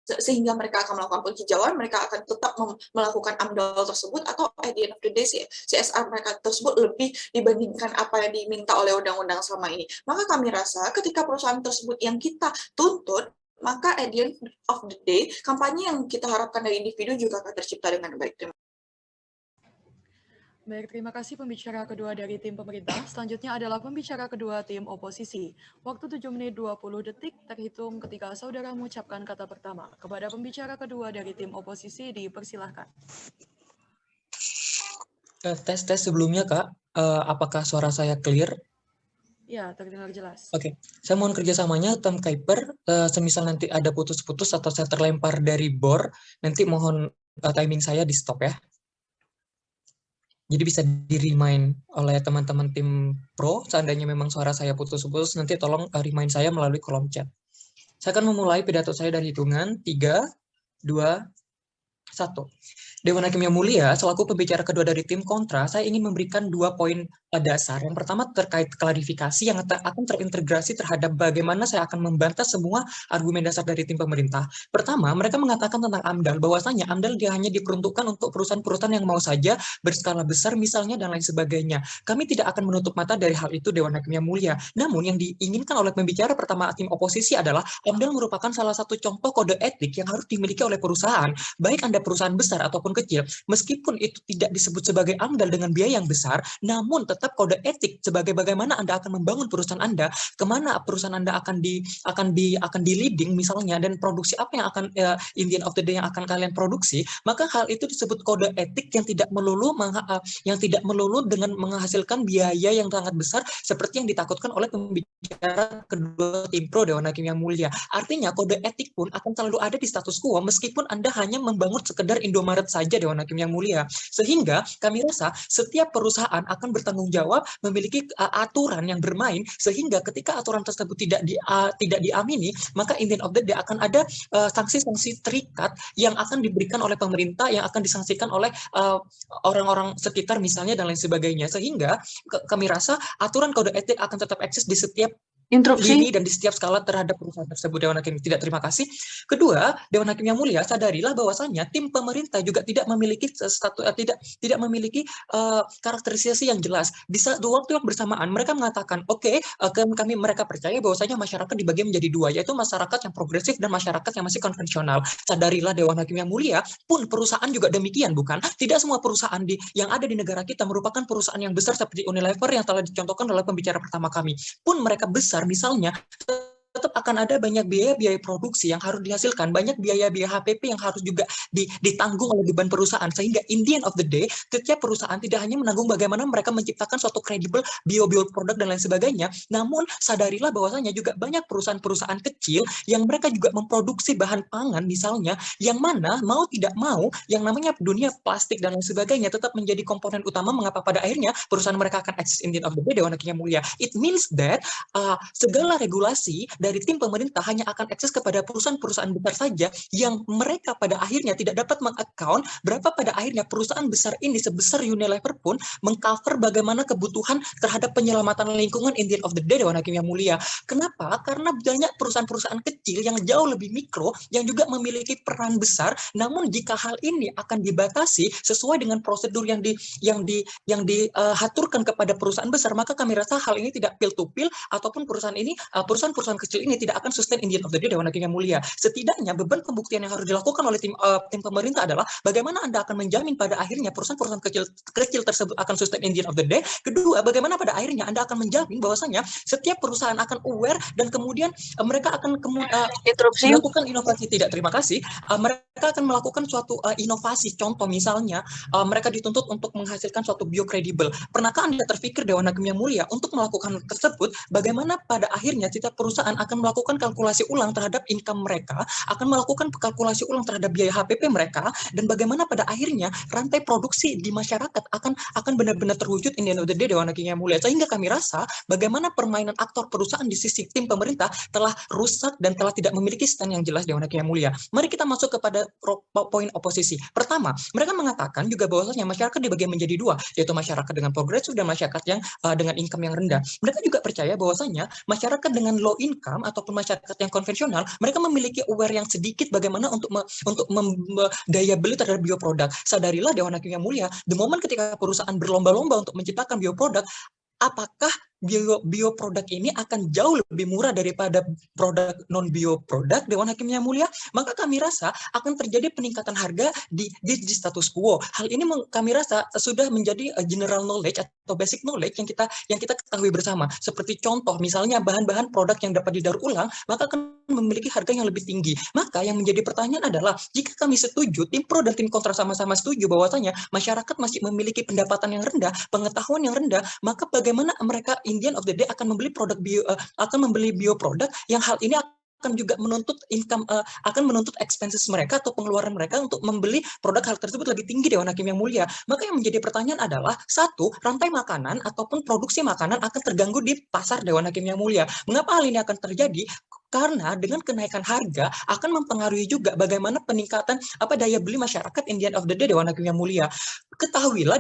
sehingga mereka akan melakukan penghijauan, mereka akan tetap melakukan AMDAL tersebut, atau at the end of the day CSR mereka tersebut lebih dibandingkan apa yang diminta oleh undang-undang selama ini. Maka kami rasa ketika perusahaan tersebut yang kita tuntut, maka at the end of the day kampanye yang kita harapkan dari individu juga akan tercipta dengan baik. Baik, terima kasih pembicara kedua dari tim pemerintah. Selanjutnya adalah pembicara kedua tim oposisi. Waktu 7 menit 20 detik terhitung ketika saudara mengucapkan kata pertama. Kepada pembicara kedua dari tim oposisi dipersilahkan. Tes sebelumnya, Kak. Apakah suara saya clear? Ya, terdengar jelas. Oke. Saya mohon kerjasamanya, Tom Kuiper. Semisal nanti ada putus-putus atau saya terlempar dari bor, nanti mohon timing saya di stop ya. Jadi bisa di-remind oleh teman-teman tim pro, seandainya memang suara saya putus-putus, nanti tolong remind saya melalui kolom chat. Saya akan memulai pidato saya dari hitungan 3, 2, 1. Dewan Hakim yang mulia, selaku pembicara kedua dari tim kontra, saya ingin memberikan 2 poin dasar. Yang pertama terkait klarifikasi yang akan terintegrasi terhadap bagaimana saya akan membantah semua argumen dasar dari tim pemerintah. Pertama, mereka mengatakan tentang AMDAL, bahwasanya AMDAL dia hanya diperuntukkan untuk perusahaan-perusahaan yang mau saja berskala besar misalnya dan lain sebagainya. Kami tidak akan menutup mata dari hal itu, Dewan Hakim yang mulia. Namun yang diinginkan oleh pembicara pertama tim oposisi adalah AMDAL merupakan salah satu contoh kode etik yang harus dimiliki oleh perusahaan, baik Anda perusahaan besar ataupun kecil. Meskipun itu tidak disebut sebagai AMDAL dengan biaya yang besar, namun tetap menetap kode etik sebagai bagaimana Anda akan membangun perusahaan Anda, kemana perusahaan Anda akan di leading misalnya, dan produksi apa yang akan in the end of the day yang akan kalian produksi, maka hal itu disebut kode etik yang tidak melulu dengan menghasilkan biaya yang sangat besar seperti yang ditakutkan oleh pembicara kedua tim pro Dewan Hakim yang mulia. Artinya kode etik pun akan selalu ada di status quo meskipun Anda hanya membangun sekedar Indomaret saja Dewan Hakim yang mulia. Sehingga kami rasa setiap perusahaan akan bertanggung jawab memiliki aturan yang bermain, sehingga ketika aturan tersebut tidak diamini, maka in the end of the day akan ada sanksi-sanksi terikat yang akan diberikan oleh pemerintah, yang akan disangsikan oleh orang-orang sekitar misalnya dan lain sebagainya. Sehingga kami rasa aturan kode etik akan tetap eksis di setiap lini dan di setiap skala terhadap perusahaan tersebut. Dewan Hakim tidak terima kasih. Kedua, Dewan Hakim yang mulia, sadarilah bahwasannya tim pemerintah juga tidak memiliki tidak memiliki karakterisasi yang jelas. Di waktu yang bersamaan mereka mengatakan, mereka percaya bahwasanya masyarakat dibagi menjadi dua, yaitu masyarakat yang progresif dan masyarakat yang masih konvensional. Sadarilah Dewan Hakim yang mulia, pun perusahaan juga demikian, bukan? Tidak semua perusahaan yang ada di negara kita merupakan perusahaan yang besar seperti Unilever yang telah dicontohkan oleh pembicara pertama kami. Pun mereka besar, misalnya tetap akan ada banyak biaya-biaya produksi yang harus dihasilkan, banyak biaya-biaya HPP yang harus juga ditanggung oleh beban perusahaan, sehingga in the end of the day, setiap perusahaan tidak hanya menanggung bagaimana mereka menciptakan suatu kredibel bio produk dan lain sebagainya, namun sadarilah bahwasanya juga banyak perusahaan-perusahaan kecil yang mereka juga memproduksi bahan pangan misalnya, yang mana mau tidak mau, yang namanya dunia plastik dan lain sebagainya tetap menjadi komponen utama mengapa pada akhirnya perusahaan mereka akan eksis in the end of the day, Dewan Hakim yang mulia. It means that segala regulasi dari tim pemerintah hanya akan akses kepada perusahaan-perusahaan besar saja yang mereka pada akhirnya tidak dapat meng-account berapa pada akhirnya perusahaan besar ini sebesar Unilever pun mengcover bagaimana kebutuhan terhadap penyelamatan lingkungan in the end of the day, Dewan Hakim yang mulia. Kenapa? Karena banyak perusahaan-perusahaan kecil yang jauh lebih mikro yang juga memiliki peran besar, namun jika hal ini akan dibatasi sesuai dengan prosedur yang diaturkan kepada perusahaan besar, maka kami rasa hal ini tidak pil to pil, ataupun perusahaan-perusahaan kecil ini tidak akan sustain in the end of the day, Dewan Hakim yang mulia. Setidaknya beban pembuktian yang harus dilakukan oleh tim pemerintah adalah bagaimana Anda akan menjamin pada akhirnya perusahaan-perusahaan kecil tersebut akan sustain in the end of the day. Kedua, bagaimana pada akhirnya Anda akan menjamin bahwasanya setiap perusahaan akan aware dan kemudian mereka akan melakukan inovasi. Tidak, terima kasih. Mereka akan melakukan suatu inovasi. Contoh misalnya mereka dituntut untuk menghasilkan suatu biokredibel. Pernahkah Anda terpikir, Dewan Hakim yang mulia, untuk melakukan tersebut, bagaimana pada akhirnya setiap perusahaan akan melakukan kalkulasi ulang terhadap income mereka, akan melakukan kalkulasi ulang terhadap biaya HPP mereka, dan bagaimana pada akhirnya rantai produksi di masyarakat akan benar-benar terwujud in the end of the day, Dewan Hakim yang mulia. Sehingga kami rasa bagaimana permainan aktor perusahaan di sisi tim pemerintah telah rusak dan telah tidak memiliki stand yang jelas, Dewan Hakim yang mulia. Mari kita masuk kepada poin oposisi. Pertama, mereka mengatakan juga bahwasanya masyarakat dibagi menjadi dua, yaitu masyarakat dengan progresif dan masyarakat yang dengan income yang rendah. Mereka juga percaya bahwasanya masyarakat dengan low income ataupun masyarakat yang konvensional, mereka memiliki aware yang sedikit bagaimana untuk daya beli terhadap bioproduk. Sadarilah Dewan Hakim yang mulia, the moment ketika perusahaan berlomba-lomba untuk menciptakan bioproduk, apakah bioproduk ini akan jauh lebih murah daripada produk non bioproduk, Dewan Hakim yang mulia? Maka kami rasa akan terjadi peningkatan harga di status quo. Hal ini kami rasa sudah menjadi general knowledge atau basic knowledge yang kita ketahui bersama. Seperti contoh misalnya bahan-bahan produk yang dapat didaur ulang maka akan memiliki harga yang lebih tinggi. Maka yang menjadi pertanyaan adalah, jika kami setuju, tim pro dan tim kontra sama-sama setuju bahwasanya masyarakat masih memiliki pendapatan yang rendah, pengetahuan yang rendah, maka bagaimana mereka in the end of the day akan membeli bioproduk yang hal ini akan juga menuntut income, akan menuntut expenses mereka atau pengeluaran mereka untuk membeli produk hal tersebut lebih tinggi, Dewan Hakim yang mulia. Maka yang menjadi pertanyaan adalah, satu, rantai makanan ataupun produksi makanan akan terganggu di pasar, Dewan Hakim yang mulia. Mengapa hal ini akan terjadi? Karena dengan kenaikan harga akan mempengaruhi juga bagaimana peningkatan daya beli masyarakat in the end of the day, Dewan Hakim yang mulia. Ketahuilah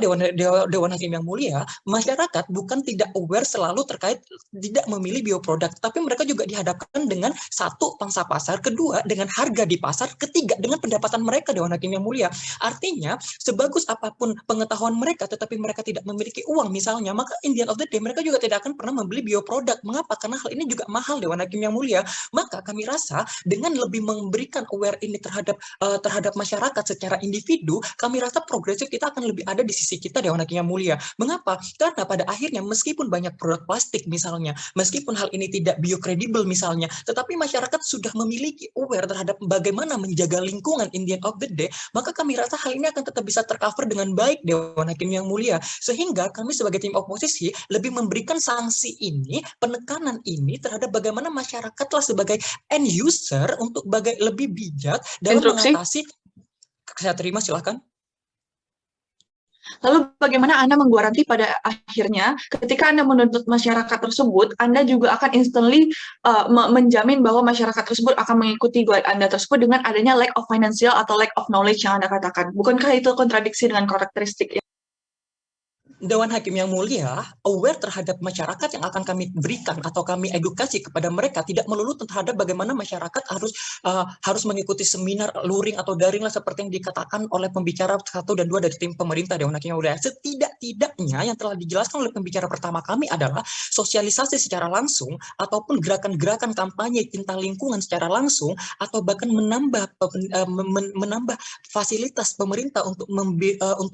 Dewan Hakim yang mulia, masyarakat bukan tidak aware selalu terkait tidak memilih bioproduk, tapi mereka juga dihadapkan dengan satu, pangsa pasar, kedua dengan harga di pasar, ketiga dengan pendapatan mereka, Dewan Hakim yang mulia. Artinya sebagus apapun pengetahuan mereka tetapi mereka tidak memiliki uang misalnya, maka in the end of the day mereka juga tidak akan pernah membeli bioproduk. Mengapa? Karena hal ini juga mahal, Dewan Hakim yang mulia. Maka kami rasa dengan lebih memberikan aware ini terhadap masyarakat secara individu, kami rasa progresif kita akan akan lebih ada di sisi kita Dewan Hakim yang mulia. Mengapa? Karena pada akhirnya meskipun banyak produk plastik misalnya, meskipun hal ini tidak biokredibel misalnya, tetapi masyarakat sudah memiliki aware terhadap bagaimana menjaga lingkungan in the end of the day, maka kami rasa hal ini akan tetap bisa tercover dengan baik Dewan Hakim yang mulia. Sehingga kami sebagai tim oposisi lebih memberikan sanksi ini, penekanan ini terhadap bagaimana masyarakatlah sebagai end user untuk lebih bijak dalam Instruksi. mengatasi. Saya terima, silahkan. Lalu bagaimana Anda menggaransi pada akhirnya ketika Anda menuntut masyarakat tersebut, Anda juga akan instantly menjamin bahwa masyarakat tersebut akan mengikuti guide Anda tersebut dengan adanya lack of financial atau lack of knowledge yang Anda katakan. Bukankah itu kontradiksi dengan karakteristik? Dewan Hakim yang mulia aware terhadap masyarakat yang akan kami berikan atau kami edukasi kepada mereka tidak melulu terhadap bagaimana masyarakat harus mengikuti seminar luring atau daring lah seperti yang dikatakan oleh pembicara 1 dan 2 dari tim pemerintah Dewan Hakim yang mulia. Setidak-tidaknya yang telah dijelaskan oleh pembicara pertama kami adalah sosialisasi secara langsung ataupun gerakan-gerakan kampanye tentang lingkungan secara langsung atau bahkan menambah fasilitas pemerintah untuk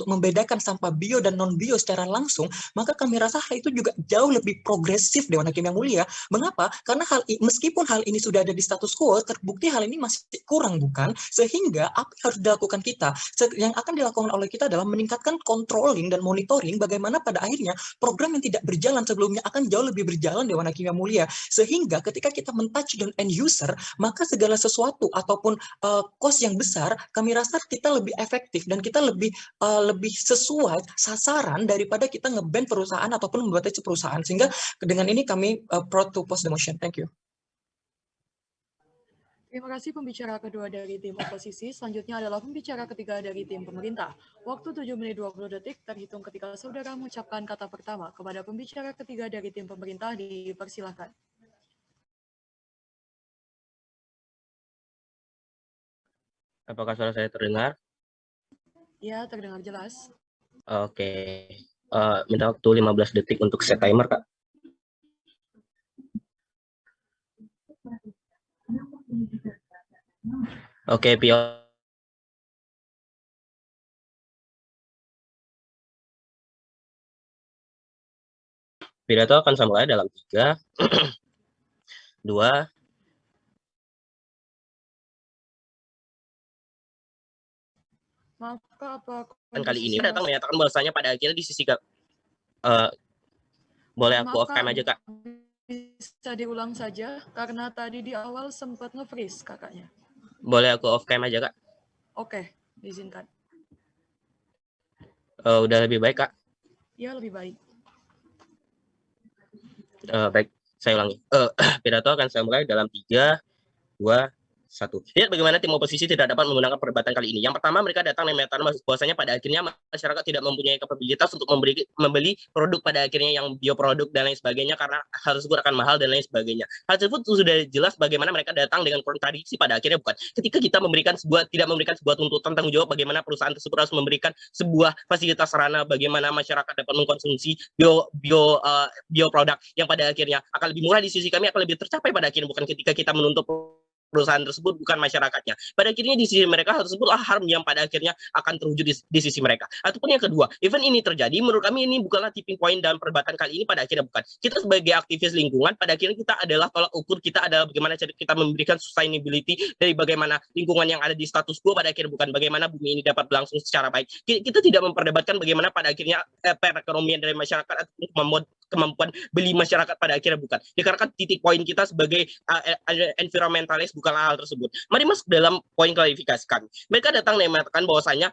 membedakan sampah bio dan non bio secara langsung, maka kami rasa hal itu juga jauh lebih progresif Dewan Hakim yang mulia. Mengapa? Karena meskipun hal ini sudah ada di status quo, terbukti hal ini masih kurang, bukan? Sehingga apa yang harus dilakukan kita? Yang akan dilakukan oleh kita adalah meningkatkan controlling dan monitoring bagaimana pada akhirnya program yang tidak berjalan sebelumnya akan jauh lebih berjalan Dewan Hakim yang mulia. Sehingga ketika kita men-touch dan end user, maka segala sesuatu ataupun cost yang besar, kami rasa kita lebih efektif dan kita lebih sesuai sasaran daripada kita nge-ban perusahaan ataupun membatasi perusahaan. Sehingga dengan ini kami proud to post the motion. Thank you. Terima kasih pembicara kedua dari tim oposisi. Selanjutnya adalah pembicara ketiga dari tim pemerintah. Waktu 7 menit 20 detik terhitung ketika saudara mengucapkan kata pertama. Kepada pembicara ketiga dari tim pemerintah dipersilakan. Apakah suara saya terdengar? Ya, terdengar jelas. Oke. Minta waktu 15 detik untuk set timer, Kak. Oke, Pio. Pidato akan saya mulai dalam 3, 2, Maaf, Kak, apa dan kali ini kondisi datang menyatakan bahwasanya pada akhirnya di sisi boleh aku Maaf, off cam aja, Kak? Bisa diulang saja, karena tadi di awal sempat nge-freeze kakaknya. Boleh aku off cam aja, Kak? Oke, diizinkan. Udah lebih baik, Kak? Ya, lebih baik. Baik, saya ulangi. Pidato akan saya mulai dalam 3, 2, 1. Lihat bagaimana tim oposisi tidak dapat menggunakan perdebatan kali ini. Yang pertama, mereka datang menyatakan bahwasanya pada akhirnya masyarakat tidak mempunyai kapabilitas untuk membeli produk pada akhirnya yang bioproduk dan lain sebagainya karena hal tersebut akan mahal dan lain sebagainya. Hal tersebut sudah jelas bagaimana mereka datang dengan kontradiksi pada akhirnya, bukan. Ketika kita tidak memberikan sebuah tuntutan tanggung jawab bagaimana perusahaan tersebut harus memberikan sebuah fasilitas sarana bagaimana masyarakat dapat mengkonsumsi bioproduk yang pada akhirnya akan lebih murah di sisi kami, akan lebih tercapai pada akhirnya, bukan ketika kita menuntut perusahaan tersebut bukan masyarakatnya. Pada akhirnya di sisi mereka hal tersebut harm yang pada akhirnya akan terwujud di sisi mereka. Ataupun yang kedua, event ini terjadi, menurut kami ini bukanlah tipping point dalam perdebatan kali ini, pada akhirnya bukan. Kita sebagai aktivis lingkungan, pada akhirnya kita adalah tolak ukur kita adalah bagaimana cara kita memberikan sustainability dari bagaimana lingkungan yang ada di status quo, pada akhirnya bukan bagaimana bumi ini dapat berlangsung secara baik. Kita tidak memperdebatkan bagaimana pada akhirnya perekonomian dari masyarakat ataupun kemampuan beli masyarakat, pada akhirnya bukan. Dikarenakan titik poin kita sebagai environmentalis bukanlah hal tersebut. Mari masuk dalam poin klarifikasi kami. Mereka datang dan mengatakan bahwasanya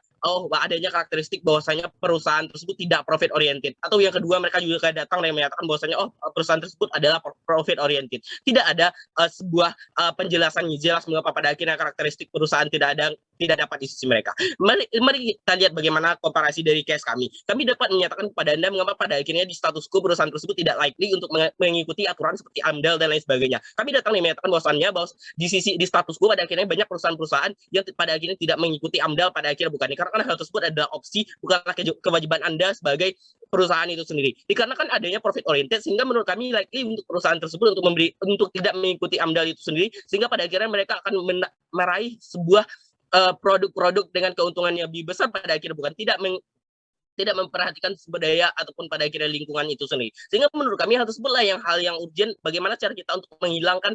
adanya karakteristik bahwasanya perusahaan tersebut tidak profit oriented. Atau yang kedua, mereka juga datang dan menyatakan bahwasanya perusahaan tersebut adalah profit oriented. Tidak ada sebuah penjelasan yang jelas mengapa pada akhirnya karakteristik perusahaan tidak dapat di sisi mereka. Mari kita lihat bagaimana komparasi dari case kami. Kami dapat menyatakan kepada Anda mengapa pada akhirnya di status quo perusahaan tersebut tidak likely untuk mengikuti aturan seperti AMDAL dan lain sebagainya. Kami datang dan menyatakan bahwasannya bahwa di status quo pada akhirnya banyak perusahaan-perusahaan yang pada akhirnya tidak mengikuti AMDAL, pada akhirnya bukan. Karena hal tersebut adalah opsi, bukanlah kewajiban Anda sebagai perusahaan itu sendiri. Dikarenakan adanya profit oriented, sehingga menurut kami likely untuk perusahaan tersebut untuk tidak mengikuti AMDAL itu sendiri, sehingga pada akhirnya mereka akan meraih sebuah produk-produk dengan keuntungan yang lebih besar, pada akhirnya bukan. tidak memperhatikan sumber daya ataupun pada akhirnya lingkungan itu sendiri. Sehingga menurut kami hal tersebutlah hal yang urgent, bagaimana cara kita untuk menghilangkan,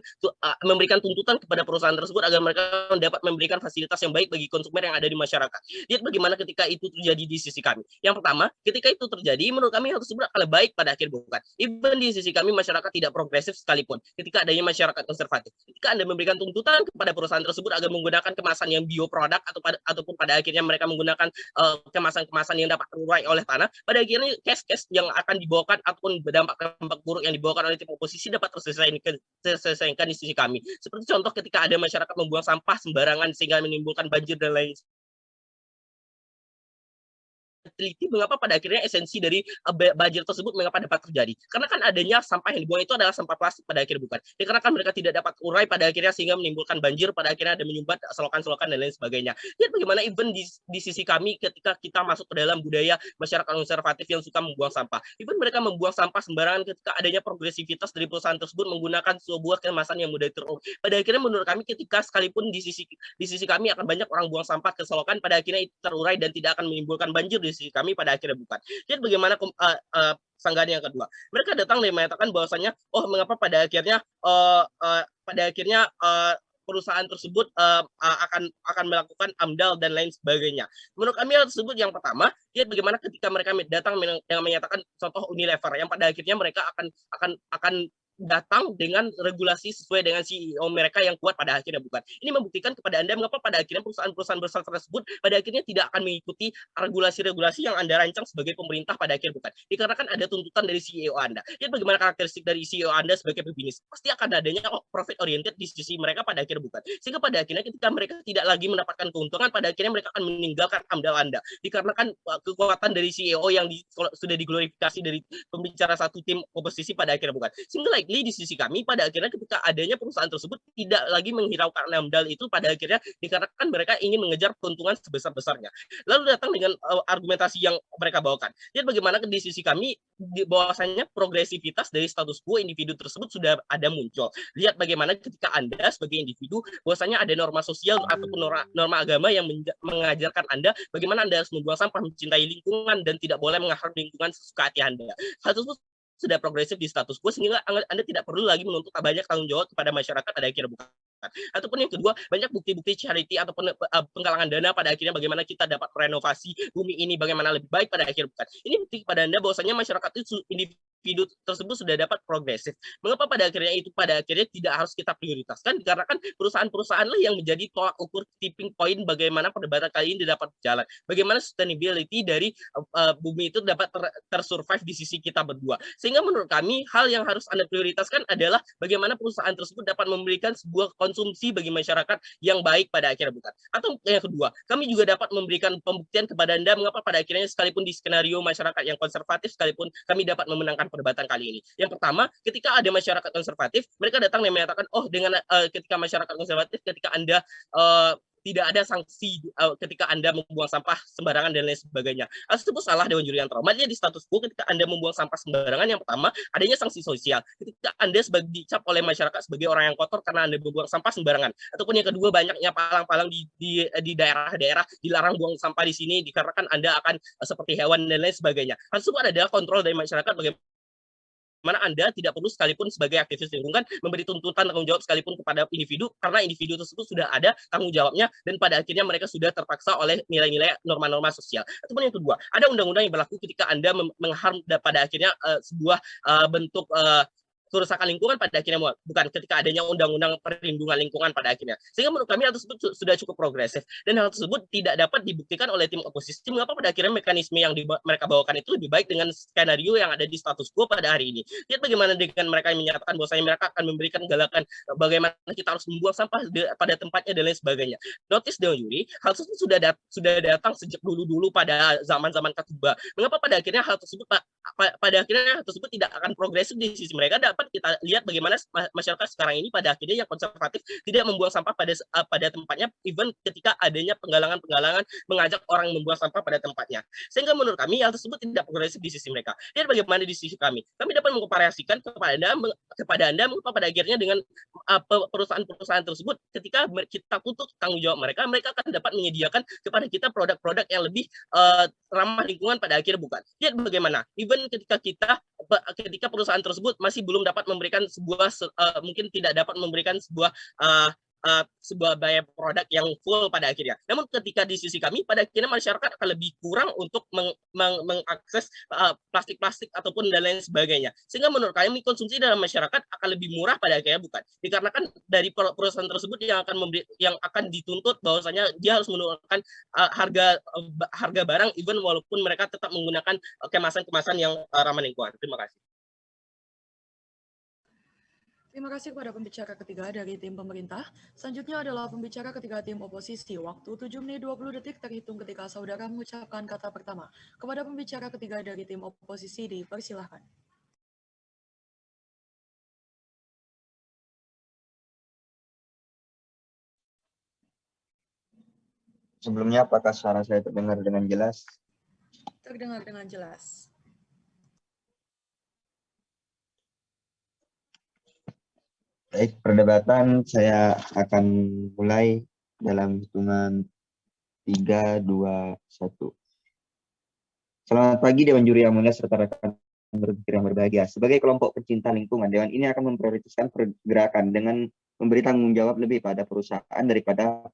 memberikan tuntutan kepada perusahaan tersebut agar mereka dapat memberikan fasilitas yang baik bagi konsumen yang ada di masyarakat. Lihat bagaimana ketika itu terjadi di sisi kami. Yang pertama, ketika itu terjadi, menurut kami hal tersebut akan baik pada akhir bukan. Even di sisi kami masyarakat tidak progresif sekalipun, ketika adanya masyarakat konservatif. Ketika Anda memberikan tuntutan kepada perusahaan tersebut agar menggunakan kemasan yang bioproduk ataupun pada akhirnya mereka menggunakan kemasan-kemasan yang dapat terurai oleh tanah, pada akhirnya case-case yang akan dibawakan ataupun dampak buruk yang dibawakan oleh tim oposisi dapat terselesaikan di sisi kami. Seperti contoh ketika ada masyarakat membuang sampah sembarangan sehingga menimbulkan banjir dan lain teliti mengapa pada akhirnya esensi dari banjir tersebut mengapa dapat terjadi. Karena kan adanya sampah yang dibuang itu adalah sampah plastik pada akhirnya bukan. Dikarenakan mereka tidak dapat urai pada akhirnya sehingga menimbulkan banjir, pada akhirnya ada menyumbat selokan-selokan dan lain sebagainya. Lihat bagaimana even di sisi kami ketika kita masuk ke dalam budaya masyarakat konservatif yang suka membuang sampah. Even mereka membuang sampah sembarangan ketika adanya progresivitas dari perusahaan tersebut menggunakan sebuah kemasan yang mudah terurai. Pada akhirnya menurut kami ketika sekalipun di sisi kami akan banyak orang buang sampah ke selokan, pada akhirnya itu terurai dan tidak akan menimbulkan banjir di sisi kami, pada akhirnya bukan. Lihat bagaimana sanggahan yang kedua. Mereka datang dan mengatakan bahwasanya, mengapa pada akhirnya perusahaan tersebut akan melakukan AMDAL dan lain sebagainya. Menurut kami hal tersebut yang pertama, lihat bagaimana ketika mereka datang dengan menyatakan contoh Unilever yang pada akhirnya mereka akan datang dengan regulasi sesuai dengan CEO mereka yang kuat, pada akhirnya bukan. Ini membuktikan kepada Anda mengapa pada akhirnya perusahaan-perusahaan besar tersebut pada akhirnya tidak akan mengikuti regulasi-regulasi yang Anda rancang sebagai pemerintah, pada akhirnya bukan. Dikarenakan ada tuntutan dari CEO Anda. Lihat bagaimana karakteristik dari CEO Anda sebagai pebisnis. Pasti akan adanya profit oriented di sisi mereka, pada akhirnya bukan. Sehingga pada akhirnya ketika mereka tidak lagi mendapatkan keuntungan, pada akhirnya mereka akan meninggalkan AMDAL Anda. Dikarenakan kekuatan dari CEO yang sudah diglorifikasi dari pembicara satu tim oposisi, pada akhirnya bukan. Sehingga di sisi kami pada akhirnya ketika adanya perusahaan tersebut tidak lagi menghiraukan AMDAL itu, pada akhirnya dikarenakan mereka ingin mengejar keuntungan sebesar-besarnya. Lalu datang dengan argumentasi yang mereka bawakan. Lihat bagaimana di sisi kami bahwasanya progresivitas dari status quo individu tersebut sudah ada muncul. Lihat bagaimana ketika Anda sebagai individu bahwasanya ada norma sosial ataupun norma agama yang mengajarkan Anda bagaimana Anda harus membuang sampah, mencintai lingkungan dan tidak boleh mengharap lingkungan sesuka hati Anda. Hal tersebut sudah progresif di status quo sehingga Anda tidak perlu lagi menuntut banyak tanggung jawab kepada masyarakat, pada akhirnya bukan. Ataupun yang kedua, banyak bukti-bukti charity ataupun penggalangan dana, pada akhirnya bagaimana kita dapat renovasi bumi ini bagaimana lebih baik, pada akhirnya bukan. Ini bukti kepada Anda bahwasanya masyarakat itu individu tersebut sudah dapat progresif. Mengapa pada akhirnya tidak harus kita prioritaskan? Dikarenakan perusahaan-perusahaan lah yang menjadi tolak ukur tipping point bagaimana perdebatan kali ini dapat berjalan. Bagaimana sustainability dari bumi itu dapat tersurvive di sisi kita berdua. Sehingga menurut kami hal yang harus Anda prioritaskan adalah bagaimana perusahaan tersebut dapat memberikan sebuah konsumsi bagi masyarakat yang baik, pada akhirnya bukan. Atau yang kedua, kami juga dapat memberikan pembuktian kepada Anda mengapa pada akhirnya sekalipun di skenario masyarakat yang konservatif sekalipun kami dapat memenangkan perdebatan kali ini. Yang pertama, ketika ada masyarakat konservatif, mereka datang dan menyatakan, dengan ketika masyarakat konservatif, ketika Anda tidak ada sanksi ketika Anda membuang sampah sembarangan dan lain sebagainya. Hal tersebut salah, Dewan Juriantoro. Makanya di status quo ketika Anda membuang sampah sembarangan, yang pertama adanya sanksi sosial. Ketika Anda dicap oleh masyarakat sebagai orang yang kotor karena Anda membuang sampah sembarangan. Ataupun yang kedua, banyaknya palang-palang di daerah-daerah dilarang buang sampah di sini dikarenakan Anda akan seperti hewan dan lain sebagainya. Hal tersebut adalah kontrol dari masyarakat bagaimana Anda tidak perlu sekalipun sebagai aktivis lingkungan memberi tuntutan tanggung jawab sekalipun kepada individu, karena individu tersebut sudah ada tanggung jawabnya dan pada akhirnya mereka sudah terpaksa oleh nilai-nilai norma-norma sosial. Ataupun yang kedua, ada undang-undang yang berlaku ketika Anda mengharm pada akhirnya sebuah bentuk kerusakan lingkungan, pada akhirnya bukan, ketika adanya undang-undang perlindungan lingkungan, pada akhirnya. Sehingga menurut kami hal tersebut sudah cukup progresif dan hal tersebut tidak dapat dibuktikan oleh tim oposisi mengapa pada akhirnya mekanisme yang mereka bawakan itu lebih baik dengan skenario yang ada di status quo pada hari ini. Lihat bagaimana dengan mereka yang menyatakan bahwasanya mereka akan memberikan galakan bagaimana kita harus membuang sampah pada tempatnya dan lain sebagainya. Notice Dewan Juri, hal tersebut sudah datang sejak dulu-dulu pada zaman-zaman Katuba. Mengapa pada akhirnya hal tersebut tidak akan progresif di sisi mereka dapat dapat kita lihat bagaimana masyarakat sekarang ini pada akhirnya yang konservatif tidak membuang sampah pada tempatnya, even ketika adanya penggalangan mengajak orang membuang sampah pada tempatnya. Sehingga menurut kami hal tersebut tidak progresif di sisi mereka. Dan bagaimana di sisi kami? Kami dapat mengkomparasikan kepada Anda mengapa pada akhirnya dengan perusahaan-perusahaan tersebut, ketika kita tuntut tanggung jawab mereka akan dapat menyediakan kepada kita produk-produk yang lebih ramah lingkungan pada akhirnya bukan. Lihat bagaimana, even ketika perusahaan tersebut masih belum dapat memberikan mungkin tidak dapat memberikan sebuah biaya produk yang full pada akhirnya. Namun ketika di sisi kami, pada akhirnya masyarakat akan lebih kurang untuk mengakses plastik-plastik ataupun dan lain sebagainya. Sehingga menurut kami konsumsi dalam masyarakat akan lebih murah pada akhirnya bukan. Dikarenakan dari perusahaan tersebut yang akan dituntut bahwasanya dia harus menurunkan harga barang even walaupun mereka tetap menggunakan kemasan-kemasan yang ramah lingkungan. Terima kasih. Terima kasih kepada pembicara ketiga dari tim pemerintah. Selanjutnya adalah pembicara ketiga tim oposisi. Waktu 7 menit 20 detik terhitung ketika saudara mengucapkan kata pertama. Kepada pembicara ketiga dari tim oposisi dipersilahkan. Sebelumnya, apakah suara saya terdengar dengan jelas? Terdengar dengan jelas. Baik, perdebatan saya akan mulai dalam hitungan 3, 2, 1. Selamat pagi Dewan Juri yang mulia serta rekan berpikir yang berbahagia. Sebagai kelompok pecinta lingkungan, Dewan ini akan memprioritaskan pergerakan dengan memberi tanggung jawab lebih pada perusahaan daripada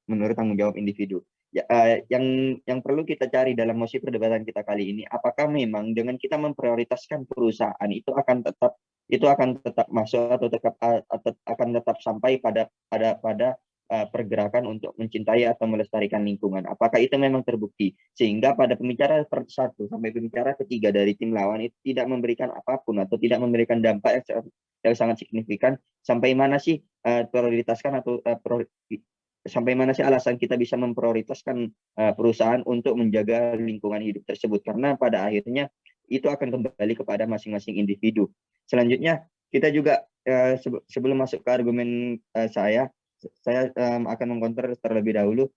menurut tanggung jawab individu. Yang perlu kita cari dalam mosi perdebatan kita kali ini, apakah memang dengan kita memprioritaskan perusahaan itu akan tetap masuk atau akan tetap sampai pada pergerakan untuk mencintai atau melestarikan lingkungan. Apakah itu memang terbukti? Sehingga pada pembicara satu sampai pembicara ketiga dari tim lawan itu tidak memberikan apapun atau tidak memberikan dampak yang sangat signifikan. Sampai mana sih prioritaskan atau sampai mana sih alasan kita bisa memprioritaskan perusahaan untuk menjaga lingkungan hidup tersebut? Karena pada akhirnya itu akan kembali kepada masing-masing individu. Selanjutnya kita juga sebelum masuk ke argumen saya akan mengkonter terlebih dahulu.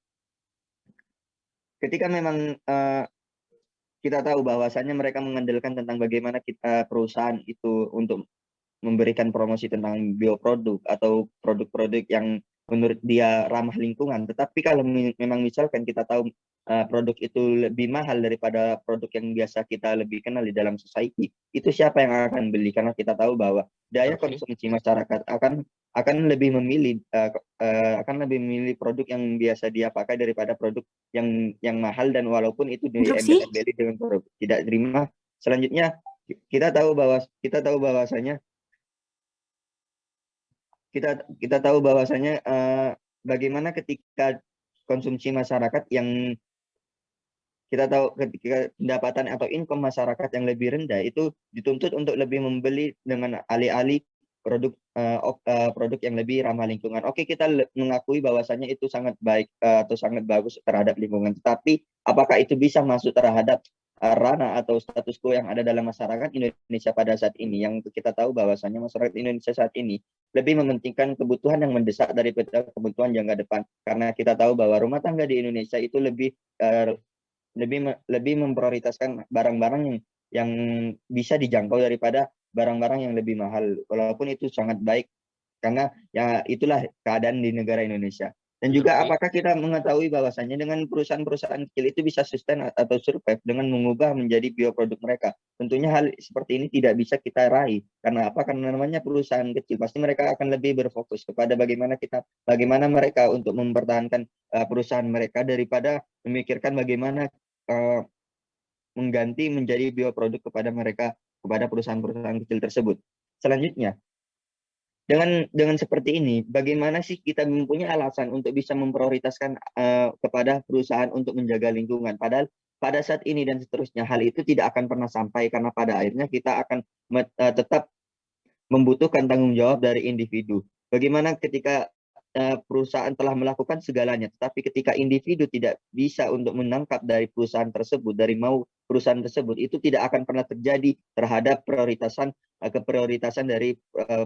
Ketika memang kita tahu bahwasannya mereka mengandalkan tentang bagaimana perusahaan itu untuk memberikan promosi tentang bioproduk atau produk-produk yang menurut dia ramah lingkungan. Tetapi kalau memang misalkan kita tahu produk itu lebih mahal daripada produk yang biasa kita lebih kenal di dalam society, itu siapa yang akan beli? Karena kita tahu bahwa daya konsumsi masyarakat akan lebih memilih produk yang biasa dia pakai daripada produk yang mahal, dan walaupun itu diembel-embeli dengan produk tidak terima. Selanjutnya kita tahu bahwasanya bagaimana ketika konsumsi masyarakat yang kita tahu ketika pendapatan atau income masyarakat yang lebih rendah itu dituntut untuk lebih membeli dengan alih-alih produk yang lebih ramah lingkungan. Oke, kita mengakui bahwasannya itu sangat baik atau sangat bagus terhadap lingkungan. Tetapi apakah itu bisa masuk terhadap ranah atau status quo yang ada dalam masyarakat Indonesia pada saat ini? Yang kita tahu bahwasannya masyarakat Indonesia saat ini lebih mementingkan kebutuhan yang mendesak daripada kebutuhan jangka depan. Karena kita tahu bahwa rumah tangga di Indonesia itu lebih memprioritaskan barang-barang yang bisa dijangkau daripada barang-barang yang lebih mahal, walaupun itu sangat baik karena ya itulah keadaan di negara Indonesia. Dan juga apakah kita mengetahui bahwasannya dengan perusahaan-perusahaan kecil itu bisa sustain atau survive dengan mengubah menjadi bioproduk mereka? Tentunya hal seperti ini tidak bisa kita raih. Karena apa? Karena namanya perusahaan kecil, pasti mereka akan lebih berfokus kepada bagaimana mereka untuk mempertahankan perusahaan mereka daripada memikirkan bagaimana mengganti menjadi bioproduk kepada perusahaan-perusahaan kecil tersebut. Selanjutnya, dengan seperti ini, bagaimana sih kita mempunyai alasan untuk bisa memprioritaskan kepada perusahaan untuk menjaga lingkungan? Padahal pada saat ini dan seterusnya hal itu tidak akan pernah sampai, karena pada akhirnya kita akan tetap membutuhkan tanggung jawab dari individu. Bagaimana ketika perusahaan telah melakukan segalanya, tetapi ketika individu tidak bisa untuk menangkap dari perusahaan tersebut, dari mau perusahaan tersebut, itu tidak akan pernah terjadi terhadap keprioritasan dari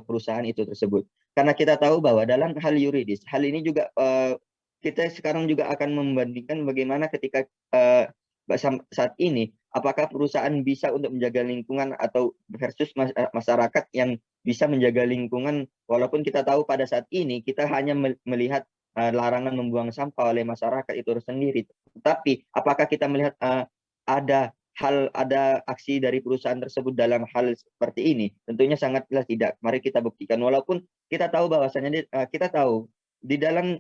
perusahaan itu tersebut. Karena kita tahu bahwa dalam hal yuridis, hal ini juga kita sekarang juga akan membandingkan bagaimana ketika saat ini, apakah perusahaan bisa untuk menjaga lingkungan atau versus masyarakat yang bisa menjaga lingkungan, walaupun kita tahu pada saat ini kita hanya melihat larangan membuang sampah oleh masyarakat itu sendiri. Tetapi apakah kita melihat ada aksi dari perusahaan tersebut dalam hal seperti ini? Tentunya sangatlah tidak. Mari kita buktikan. Walaupun kita tahu bahwasanya kita tahu di dalam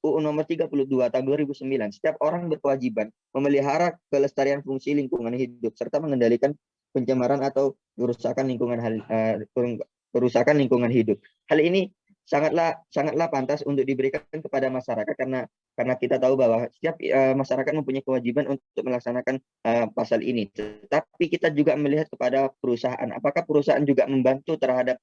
UU nomor 32 tahun 2009, setiap orang berkewajiban memelihara kelestarian fungsi lingkungan hidup serta mengendalikan pencemaran atau kerusakan lingkungan hidup. Hal ini sangatlah pantas untuk diberikan kepada masyarakat karena kita tahu bahwa setiap masyarakat mempunyai kewajiban untuk melaksanakan pasal ini. Tetapi kita juga melihat kepada perusahaan, apakah perusahaan juga membantu terhadap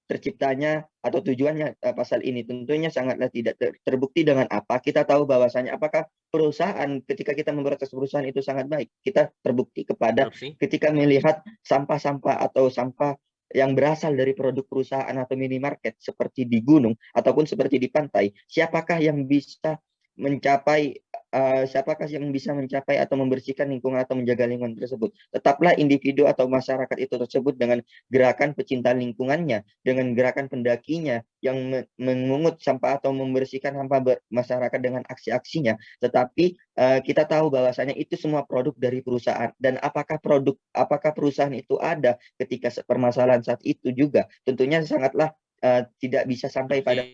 terciptanya atau tujuannya pasal ini? Tentunya sangatlah tidak terbukti. Dengan apa kita tahu bahwasanya apakah perusahaan ketika kita memprotes perusahaan itu sangat baik? Kita terbukti kepada ketika melihat sampah-sampah atau sampah yang berasal dari produk perusahaan atau minimarket seperti di gunung ataupun seperti di pantai, siapakah yang bisa mencapai atau membersihkan lingkungan atau menjaga lingkungan tersebut? Tetaplah individu atau masyarakat itu tersebut dengan gerakan pecinta lingkungannya, dengan gerakan pendakinya yang memungut sampah atau membersihkan sampah masyarakat dengan aksi-aksinya. Tetapi kita tahu bahwasanya itu semua produk dari perusahaan, dan apakah perusahaan itu ada ketika permasalahan saat itu juga? Tentunya sangatlah tidak bisa sampai pada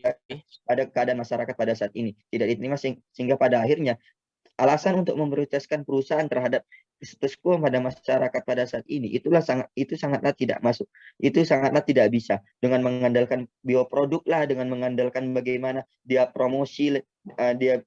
keadaan masyarakat pada saat ini tidak diterima, sehingga pada akhirnya alasan untuk memprioritaskan perusahaan terhadap status quo pada masyarakat pada saat ini itu sangatlah tidak masuk. Itu sangatlah tidak bisa dengan mengandalkan bioproduk lah, dengan mengandalkan bagaimana dia promosi dia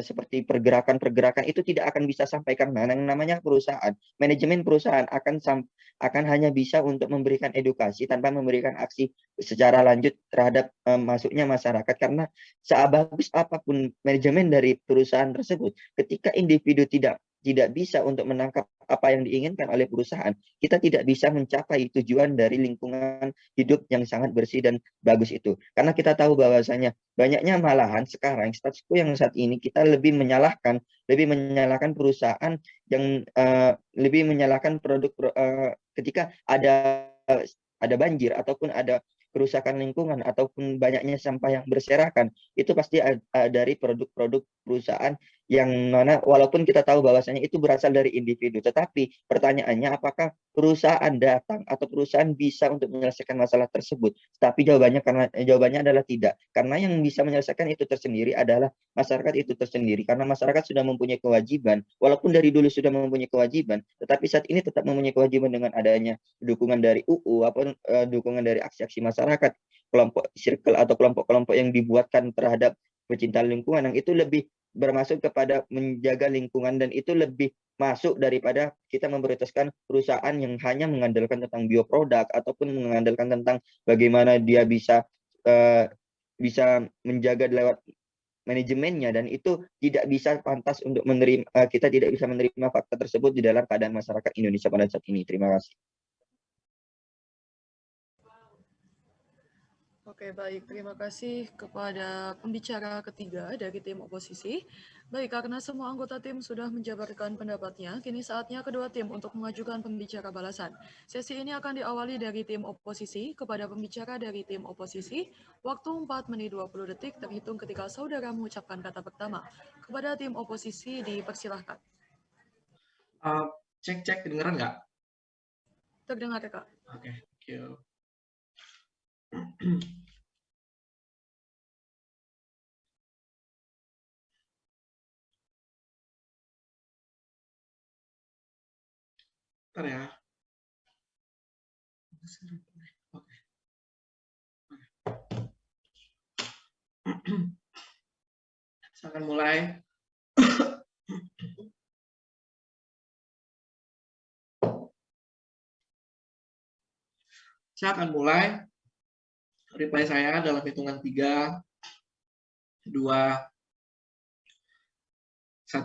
seperti pergerakan itu tidak akan bisa sampai, karena yang namanya perusahaan, manajemen perusahaan akan hanya bisa untuk memberikan edukasi tanpa memberikan aksi secara lanjut terhadap masuknya masyarakat. Karena sebagus apapun manajemen dari perusahaan tersebut, ketika individu tidak bisa untuk menangkap apa yang diinginkan oleh perusahaan, kita tidak bisa mencapai tujuan dari lingkungan hidup yang sangat bersih dan bagus itu. Karena kita tahu bahwasanya banyaknya malahan sekarang status quo yang saat ini kita lebih menyalahkan perusahaan yang lebih menyalahkan produk ketika ada banjir ataupun ada kerusakan lingkungan ataupun banyaknya sampah yang berserakan, itu pasti dari produk-produk perusahaan yang mana walaupun kita tahu bahwasanya itu berasal dari individu, tetapi pertanyaannya apakah perusahaan datang atau perusahaan bisa untuk menyelesaikan masalah tersebut? Tapi jawabannya adalah tidak, karena yang bisa menyelesaikan itu tersendiri adalah masyarakat itu tersendiri, karena masyarakat sudah mempunyai kewajiban, walaupun dari dulu sudah mempunyai kewajiban, tetapi saat ini tetap mempunyai kewajiban dengan adanya dukungan dari UU ataupun dukungan dari aksi-aksi masyarakat, kelompok circle atau kelompok-kelompok yang dibuatkan terhadap pecinta lingkungan, yang itu lebih bermasuk kepada menjaga lingkungan, dan itu lebih masuk daripada kita memprioritaskan perusahaan yang hanya mengandalkan tentang bioproduk ataupun mengandalkan tentang bagaimana dia bisa menjaga lewat manajemennya, dan itu tidak bisa pantas untuk menerima. Kita tidak bisa menerima fakta tersebut di dalam keadaan masyarakat Indonesia pada saat ini. Terima kasih. Oke, baik. Terima kasih kepada pembicara ketiga dari tim oposisi. Baik, karena semua anggota tim sudah menjabarkan pendapatnya, kini saatnya kedua tim untuk mengajukan pembicara balasan. Sesi ini akan diawali dari tim oposisi kepada pembicara dari tim oposisi. Waktu 4 menit 20 detik terhitung ketika saudara mengucapkan kata pertama. Kepada tim oposisi dipersilahkan. Cek, kedengeran nggak? Terdengar, Kak. Oke, thank you. Bentar ya. Oke. Saya akan mulai. reply saya dalam hitungan 3, 2, 1.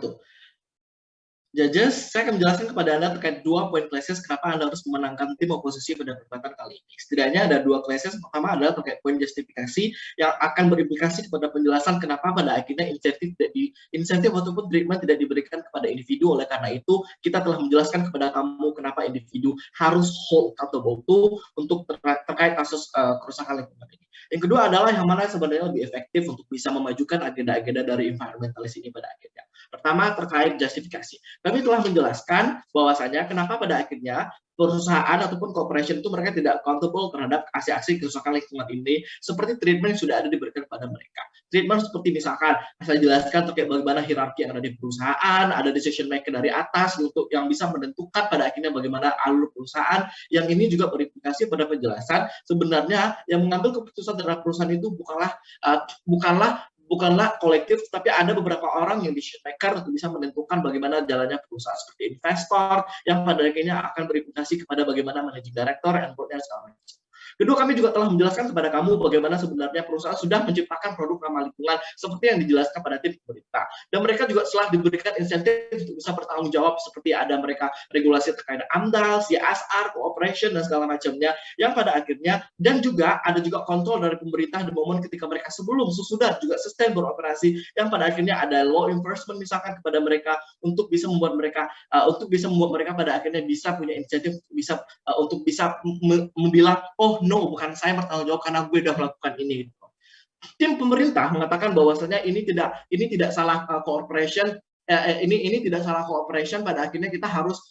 Judges, saya akan menjelaskan kepada Anda terkait 2 poin clashes kenapa Anda harus memenangkan tim oposisi pada perdebatan kali ini. Setidaknya ada 2 clashes. Pertama adalah terkait poin justifikasi yang akan berimplikasi kepada penjelasan kenapa pada akhirnya insentif ataupun treatment tidak diberikan kepada individu. Oleh karena itu, kita telah menjelaskan kepada kamu kenapa individu harus hold accountable untuk terkait kasus kerusakan lingkungan ini. Yang kedua adalah yang mana sebenarnya lebih efektif untuk bisa memajukan agenda-agenda dari environmentalis ini pada akhirnya. Pertama terkait justifikasi. Kami telah menjelaskan bahwasanya kenapa pada akhirnya perusahaan ataupun corporation itu mereka tidak accountable terhadap aksi-aksi kerusakan lingkungan ini seperti treatment yang sudah ada diberikan kepada mereka. Treatment seperti misalkan saya jelaskan terkait bagaimana hierarki yang ada di perusahaan, ada decision maker dari atas untuk yang bisa menentukan pada akhirnya bagaimana alur perusahaan. Yang ini juga berimplikasi pada penjelasan sebenarnya yang mengambil keputusan terhadap perusahaan itu bukanlah kolektif, tapi ada beberapa orang yang decision maker untuk bisa menentukan bagaimana jalannya perusahaan seperti investor yang pada akhirnya akan berimplikasi kepada bagaimana managing director and board-nya segala macam. Kedua, kami juga telah menjelaskan kepada kamu bagaimana sebenarnya perusahaan sudah menciptakan produk ramah lingkungan seperti yang dijelaskan pada tim pemerintah. Dan mereka juga telah diberikan insentif untuk bisa bertanggung jawab seperti ada mereka regulasi terkait AMDAL, CSR, cooperation, dan segala macamnya yang pada akhirnya, dan juga ada juga kontrol dari pemerintah di momen ketika mereka sebelum, sesudah juga sustain beroperasi yang pada akhirnya ada law enforcement misalkan kepada mereka untuk bisa membuat mereka pada akhirnya bisa punya insentif untuk bisa membilang, oh no, bukan saya bertanggung jawab karena gue udah melakukan ini. Tim pemerintah mengatakan bahwasanya ini tidak salah corporation, ini tidak salah cooperation. Pada akhirnya kita harus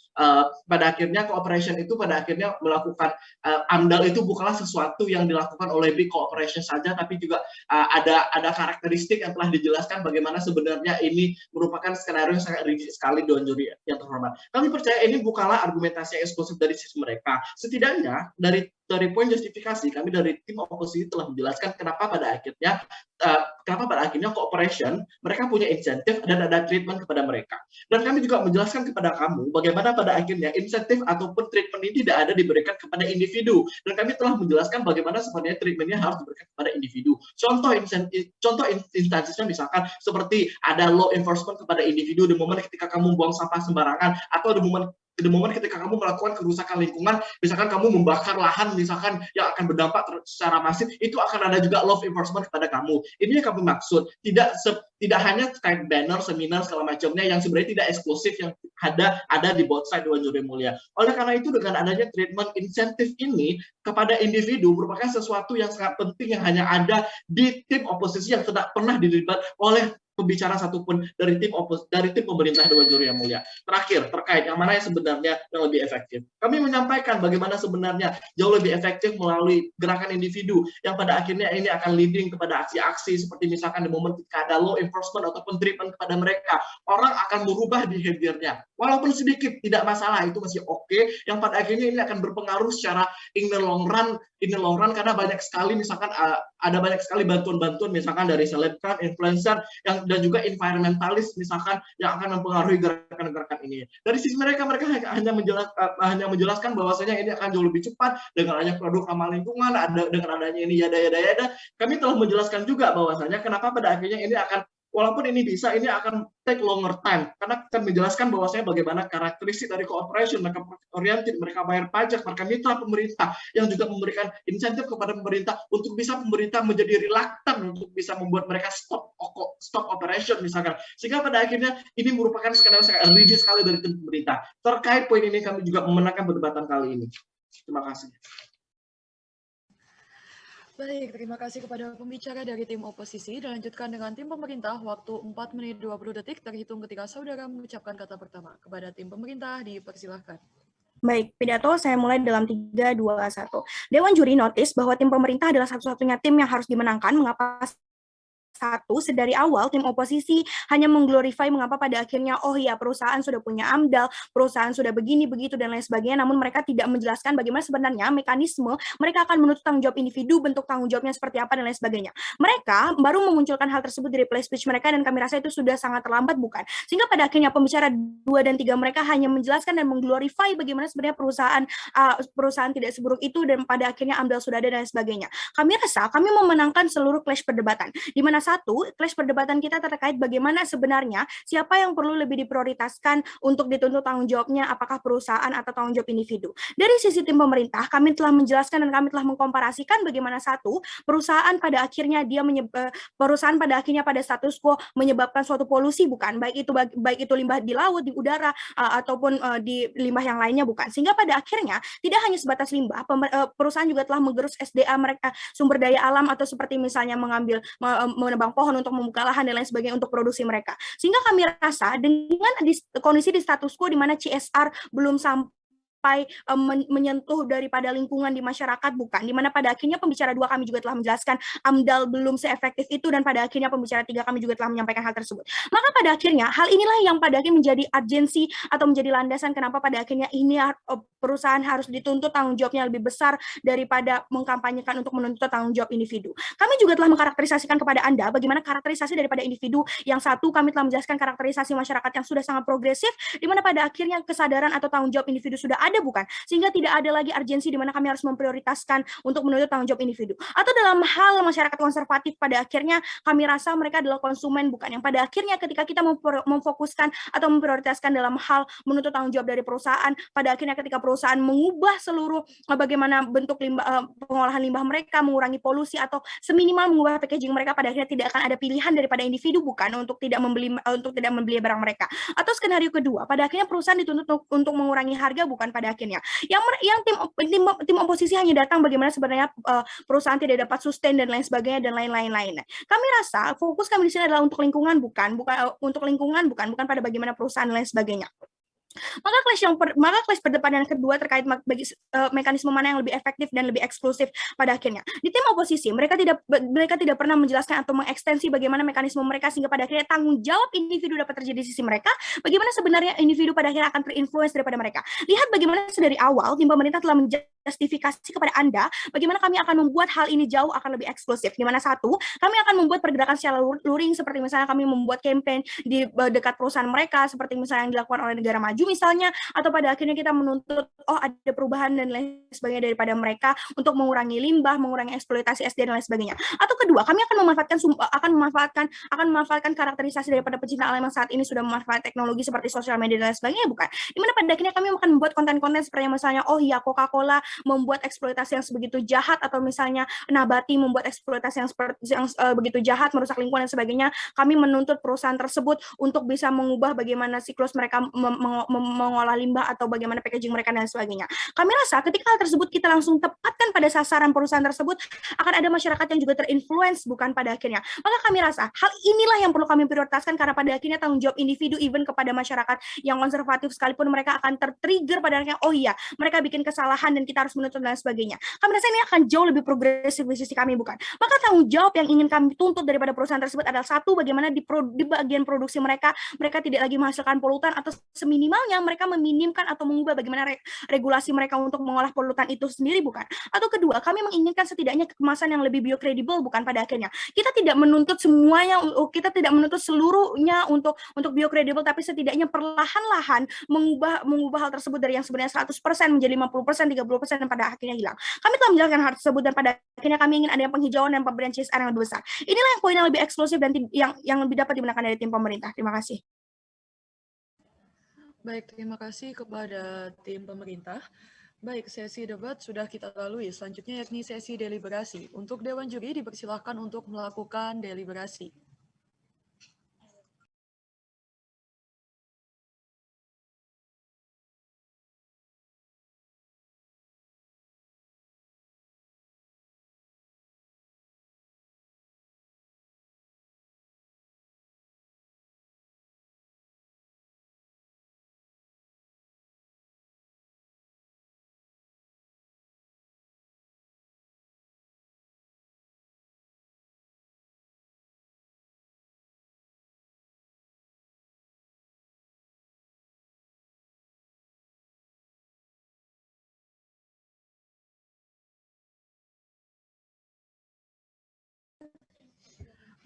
pada akhirnya cooperation itu pada akhirnya melakukan AMDAL itu bukanlah sesuatu yang dilakukan oleh big cooperation saja, tapi juga ada karakteristik yang telah dijelaskan bagaimana sebenarnya ini merupakan skenario yang sangat rigid sekali, Dewan Juri yang terhormat. Kami percaya ini bukanlah argumentasi yang eksklusif dari sisi mereka. Setidaknya dari poin justifikasi kami dari tim oposisi telah menjelaskan kenapa pada akhirnya cooperation mereka punya insentif dan ada treatment kepada mereka. Dan kami juga menjelaskan kepada kamu bagaimana pada akhirnya insentif ataupun treatment ini tidak ada diberikan kepada individu. Dan kami telah menjelaskan bagaimana sebenarnya treatmentnya harus diberikan kepada individu. Contoh instansinya misalkan seperti ada law enforcement kepada individu di momen ketika kamu buang sampah sembarangan, atau di momen ketika kamu melakukan kerusakan lingkungan, misalkan kamu membakar lahan misalkan yang akan berdampak secara masif, itu akan ada juga law enforcement kepada kamu. Ini yang kami maksud, tidak hanya terkait banner, seminar segala macamnya yang sebenarnya tidak eksklusif yang ada di both side, Dewan Juri Mulia. Oleh karena itu dengan adanya treatment insentif ini kepada individu merupakan sesuatu yang sangat penting yang hanya ada di tim oposisi yang tidak pernah dilibat oleh pembicara satupun dari tim pemerintah, Dewan Juri yang Mulia. Terakhir, terkait yang mana yang sebenarnya yang lebih efektif. Kami menyampaikan bagaimana sebenarnya jauh lebih efektif melalui gerakan individu yang pada akhirnya ini akan leading kepada aksi-aksi seperti misalkan di momen ketika ada law enforcement ataupun treatment kepada mereka, orang akan merubah behavior-nya. Walaupun sedikit, tidak masalah, itu masih oke, yang pada akhirnya ini akan berpengaruh secara in the long run karena banyak sekali misalkan ada banyak sekali bantuan-bantuan misalkan dari selebgram, influencer, dan juga environmentalis misalkan yang akan mempengaruhi gerakan-gerakan ini. Dari sisi mereka hanya menjelaskan bahwasanya ini akan jauh lebih cepat dengan adanya produk ramah lingkungan, dengan adanya ini yada. Kami telah menjelaskan juga bahwasanya kenapa pada akhirnya ini akan, walaupun ini bisa, ini akan take longer time, karena kita menjelaskan bahwasanya bagaimana karakteristik dari cooperation, mereka oriented, mereka bayar pajak, mereka mitra pemerintah, yang juga memberikan insentif kepada pemerintah untuk bisa pemerintah menjadi reluctant untuk bisa membuat mereka stop operation misalkan. Sehingga pada akhirnya ini merupakan skenario sangat rigid sekali dari tim pemerintah. Terkait poin ini kami juga memenangkan perdebatan kali ini. Terima kasih. Baik, terima kasih kepada pembicara dari tim oposisi. Dilanjutkan dengan tim pemerintah, waktu 4 menit 20 detik terhitung ketika saudara mengucapkan kata pertama. Kepada tim pemerintah, dipersilahkan. Baik, pidato saya mulai dalam 3, 2, 1. Dewan Juri notice bahwa tim pemerintah adalah satu-satunya tim yang harus dimenangkan. Mengapa satu, sedari awal tim oposisi hanya mengglorify mengapa pada akhirnya, oh ya perusahaan sudah punya AMDAL, perusahaan sudah begini, begitu, dan lain sebagainya, namun mereka tidak menjelaskan bagaimana sebenarnya mekanisme mereka akan menuntut tanggung jawab individu, bentuk tanggung jawabnya seperti apa, dan lain sebagainya. Mereka baru memunculkan hal tersebut di reply speech mereka, dan kami rasa itu sudah sangat terlambat, bukan? Sehingga pada akhirnya pembicara 2 dan 3 mereka hanya menjelaskan dan mengglorify bagaimana sebenarnya perusahaan tidak seburuk itu, dan pada akhirnya AMDAL sudah ada, dan lain sebagainya. Kami rasa kami memenangkan seluruh clash perdebatan, di mana satu, clash perdebatan kita terkait bagaimana sebenarnya siapa yang perlu lebih diprioritaskan untuk dituntut tanggung jawabnya, apakah perusahaan atau tanggung jawab individu. Dari sisi tim pemerintah, kami telah menjelaskan dan kami telah mengkomparasikan bagaimana satu, perusahaan pada akhirnya pada status quo menyebabkan suatu polusi, bukan? Baik itu limbah di laut, di udara, ataupun di limbah yang lainnya, bukan? Sehingga pada akhirnya tidak hanya sebatas limbah, perusahaan juga telah menggerus SDA mereka, sumber daya alam, atau seperti misalnya menebang pohon untuk membuka lahan dan lain sebagainya untuk produksi mereka. Sehingga kami rasa dengan kondisi di status quo di mana CSR belum sampai menyentuh daripada lingkungan di masyarakat, bukan, di mana pada akhirnya pembicara 2 kami juga telah menjelaskan AMDAL belum seefektif itu, dan pada akhirnya pembicara 3 kami juga telah menyampaikan hal tersebut. Maka pada akhirnya hal inilah yang pada akhirnya menjadi urgensi atau menjadi landasan kenapa pada akhirnya ini perusahaan harus dituntut tanggung jawabnya lebih besar daripada mengkampanyekan untuk menuntut tanggung jawab individu. Kami juga telah mengkarakterisasikan kepada Anda bagaimana karakterisasi daripada individu. Yang satu, kami telah menjelaskan karakterisasi masyarakat yang sudah sangat progresif, di mana pada akhirnya kesadaran atau tanggung jawab individu sudah ada, bukan? Sehingga tidak ada lagi urgensi di mana kami harus memprioritaskan untuk menuntut tanggung jawab individu. Atau dalam hal masyarakat konservatif, pada akhirnya kami rasa mereka adalah konsumen, bukan? Yang pada akhirnya ketika kita memfokuskan atau memprioritaskan dalam hal menuntut tanggung jawab dari perusahaan, pada akhirnya ketika perusahaan mengubah seluruh bagaimana bentuk pengolahan limbah mereka, mengurangi polusi, atau seminimal mengubah packaging mereka, pada akhirnya tidak akan ada pilihan daripada individu, bukan, untuk tidak membeli barang mereka. Atau skenario kedua, pada akhirnya perusahaan dituntut untuk mengurangi harga, bukan, pada akhirnya yang tim oposisi hanya datang bagaimana sebenarnya perusahaan tidak dapat sustain dan lain sebagainya dan lain-lain. Kami rasa fokus kami di sini adalah untuk lingkungan, bukan pada bagaimana perusahaan dan lain sebagainya. Maka clash perdebatan yang kedua terkait mekanisme mana yang lebih efektif dan lebih eksklusif pada akhirnya. Di tim oposisi, mereka tidak pernah menjelaskan atau mengekstensi bagaimana mekanisme mereka sehingga pada akhirnya tanggung jawab individu dapat terjadi di sisi mereka, bagaimana sebenarnya individu pada akhirnya akan terinfluence daripada mereka. Lihat bagaimana dari awal tim pemerintah telah menjustifikasi kepada Anda bagaimana kami akan membuat hal ini jauh akan lebih eksklusif. Di mana satu, kami akan membuat pergerakan secara luring, seperti misalnya kami membuat campaign di dekat perusahaan mereka, seperti misalnya yang dilakukan oleh negara maju misalnya, atau pada akhirnya kita menuntut ada perubahan dan lain sebagainya daripada mereka untuk mengurangi limbah, mengurangi eksploitasi SDA dan lain sebagainya. Atau kedua, kami akan memanfaatkan karakterisasi daripada pecinta alam yang saat ini sudah memanfaatkan teknologi seperti sosial media dan lain sebagainya, bukan? Dimana pada akhirnya kami akan membuat konten-konten seperti misalnya Coca-Cola membuat eksploitasi yang sebegitu jahat, atau misalnya Nabati membuat eksploitasi yang begitu jahat, merusak lingkungan dan sebagainya. Kami menuntut perusahaan tersebut untuk bisa mengubah bagaimana siklus mereka mengolah limbah atau bagaimana packaging mereka dan sebagainya. Kami rasa ketika hal tersebut kita langsung tepatkan pada sasaran perusahaan tersebut, akan ada masyarakat yang juga terinfluence, bukan, pada akhirnya. Maka kami rasa hal inilah yang perlu kami prioritaskan, karena pada akhirnya tanggung jawab individu even kepada masyarakat yang konservatif sekalipun mereka akan tertrigger pada akhirnya, oh iya mereka bikin kesalahan dan kita harus menuntut dan sebagainya. Kami rasa ini akan jauh lebih progresif di sisi kami, bukan? Maka tanggung jawab yang ingin kami tuntut daripada perusahaan tersebut adalah satu, bagaimana di bagian produksi mereka tidak lagi menghasilkan polutan, atau seminimalnya mereka meminimkan atau mengubah bagaimana regulasi mereka untuk mengolah polutan itu sendiri, bukan? Atau kedua, kami menginginkan setidaknya kemasan yang lebih biokredibel, bukan, pada akhirnya. Kita tidak menuntut semuanya, kita tidak menuntut seluruhnya untuk biokredibel, tapi setidaknya perlahan-lahan mengubah hal tersebut dari yang sebenarnya 100% menjadi 50%, 30% dan pada akhirnya hilang. Kami telah menjelaskan hal tersebut dan pada akhirnya kami ingin ada penghijauan dan pemberian CSR yang lebih besar. Inilah yang poin yang lebih eksklusif dan yang lebih dapat dimenangkan dari tim pemerintah. Terima kasih. Baik, terima kasih kepada tim pemerintah. Baik, sesi debat sudah kita lalui. Selanjutnya yakni sesi deliberasi. Untuk Dewan Juri dipersilahkan untuk melakukan deliberasi.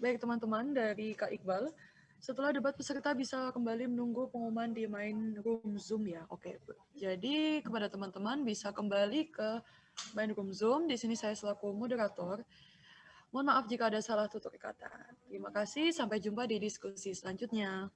Baik teman-teman dari Kak Iqbal, setelah debat peserta bisa kembali menunggu pengumuman di main room Zoom ya. Oke, jadi kepada teman-teman bisa kembali ke main room Zoom. Di sini saya selaku moderator. Mohon maaf jika ada salah tutur kata. Terima kasih, sampai jumpa di diskusi selanjutnya.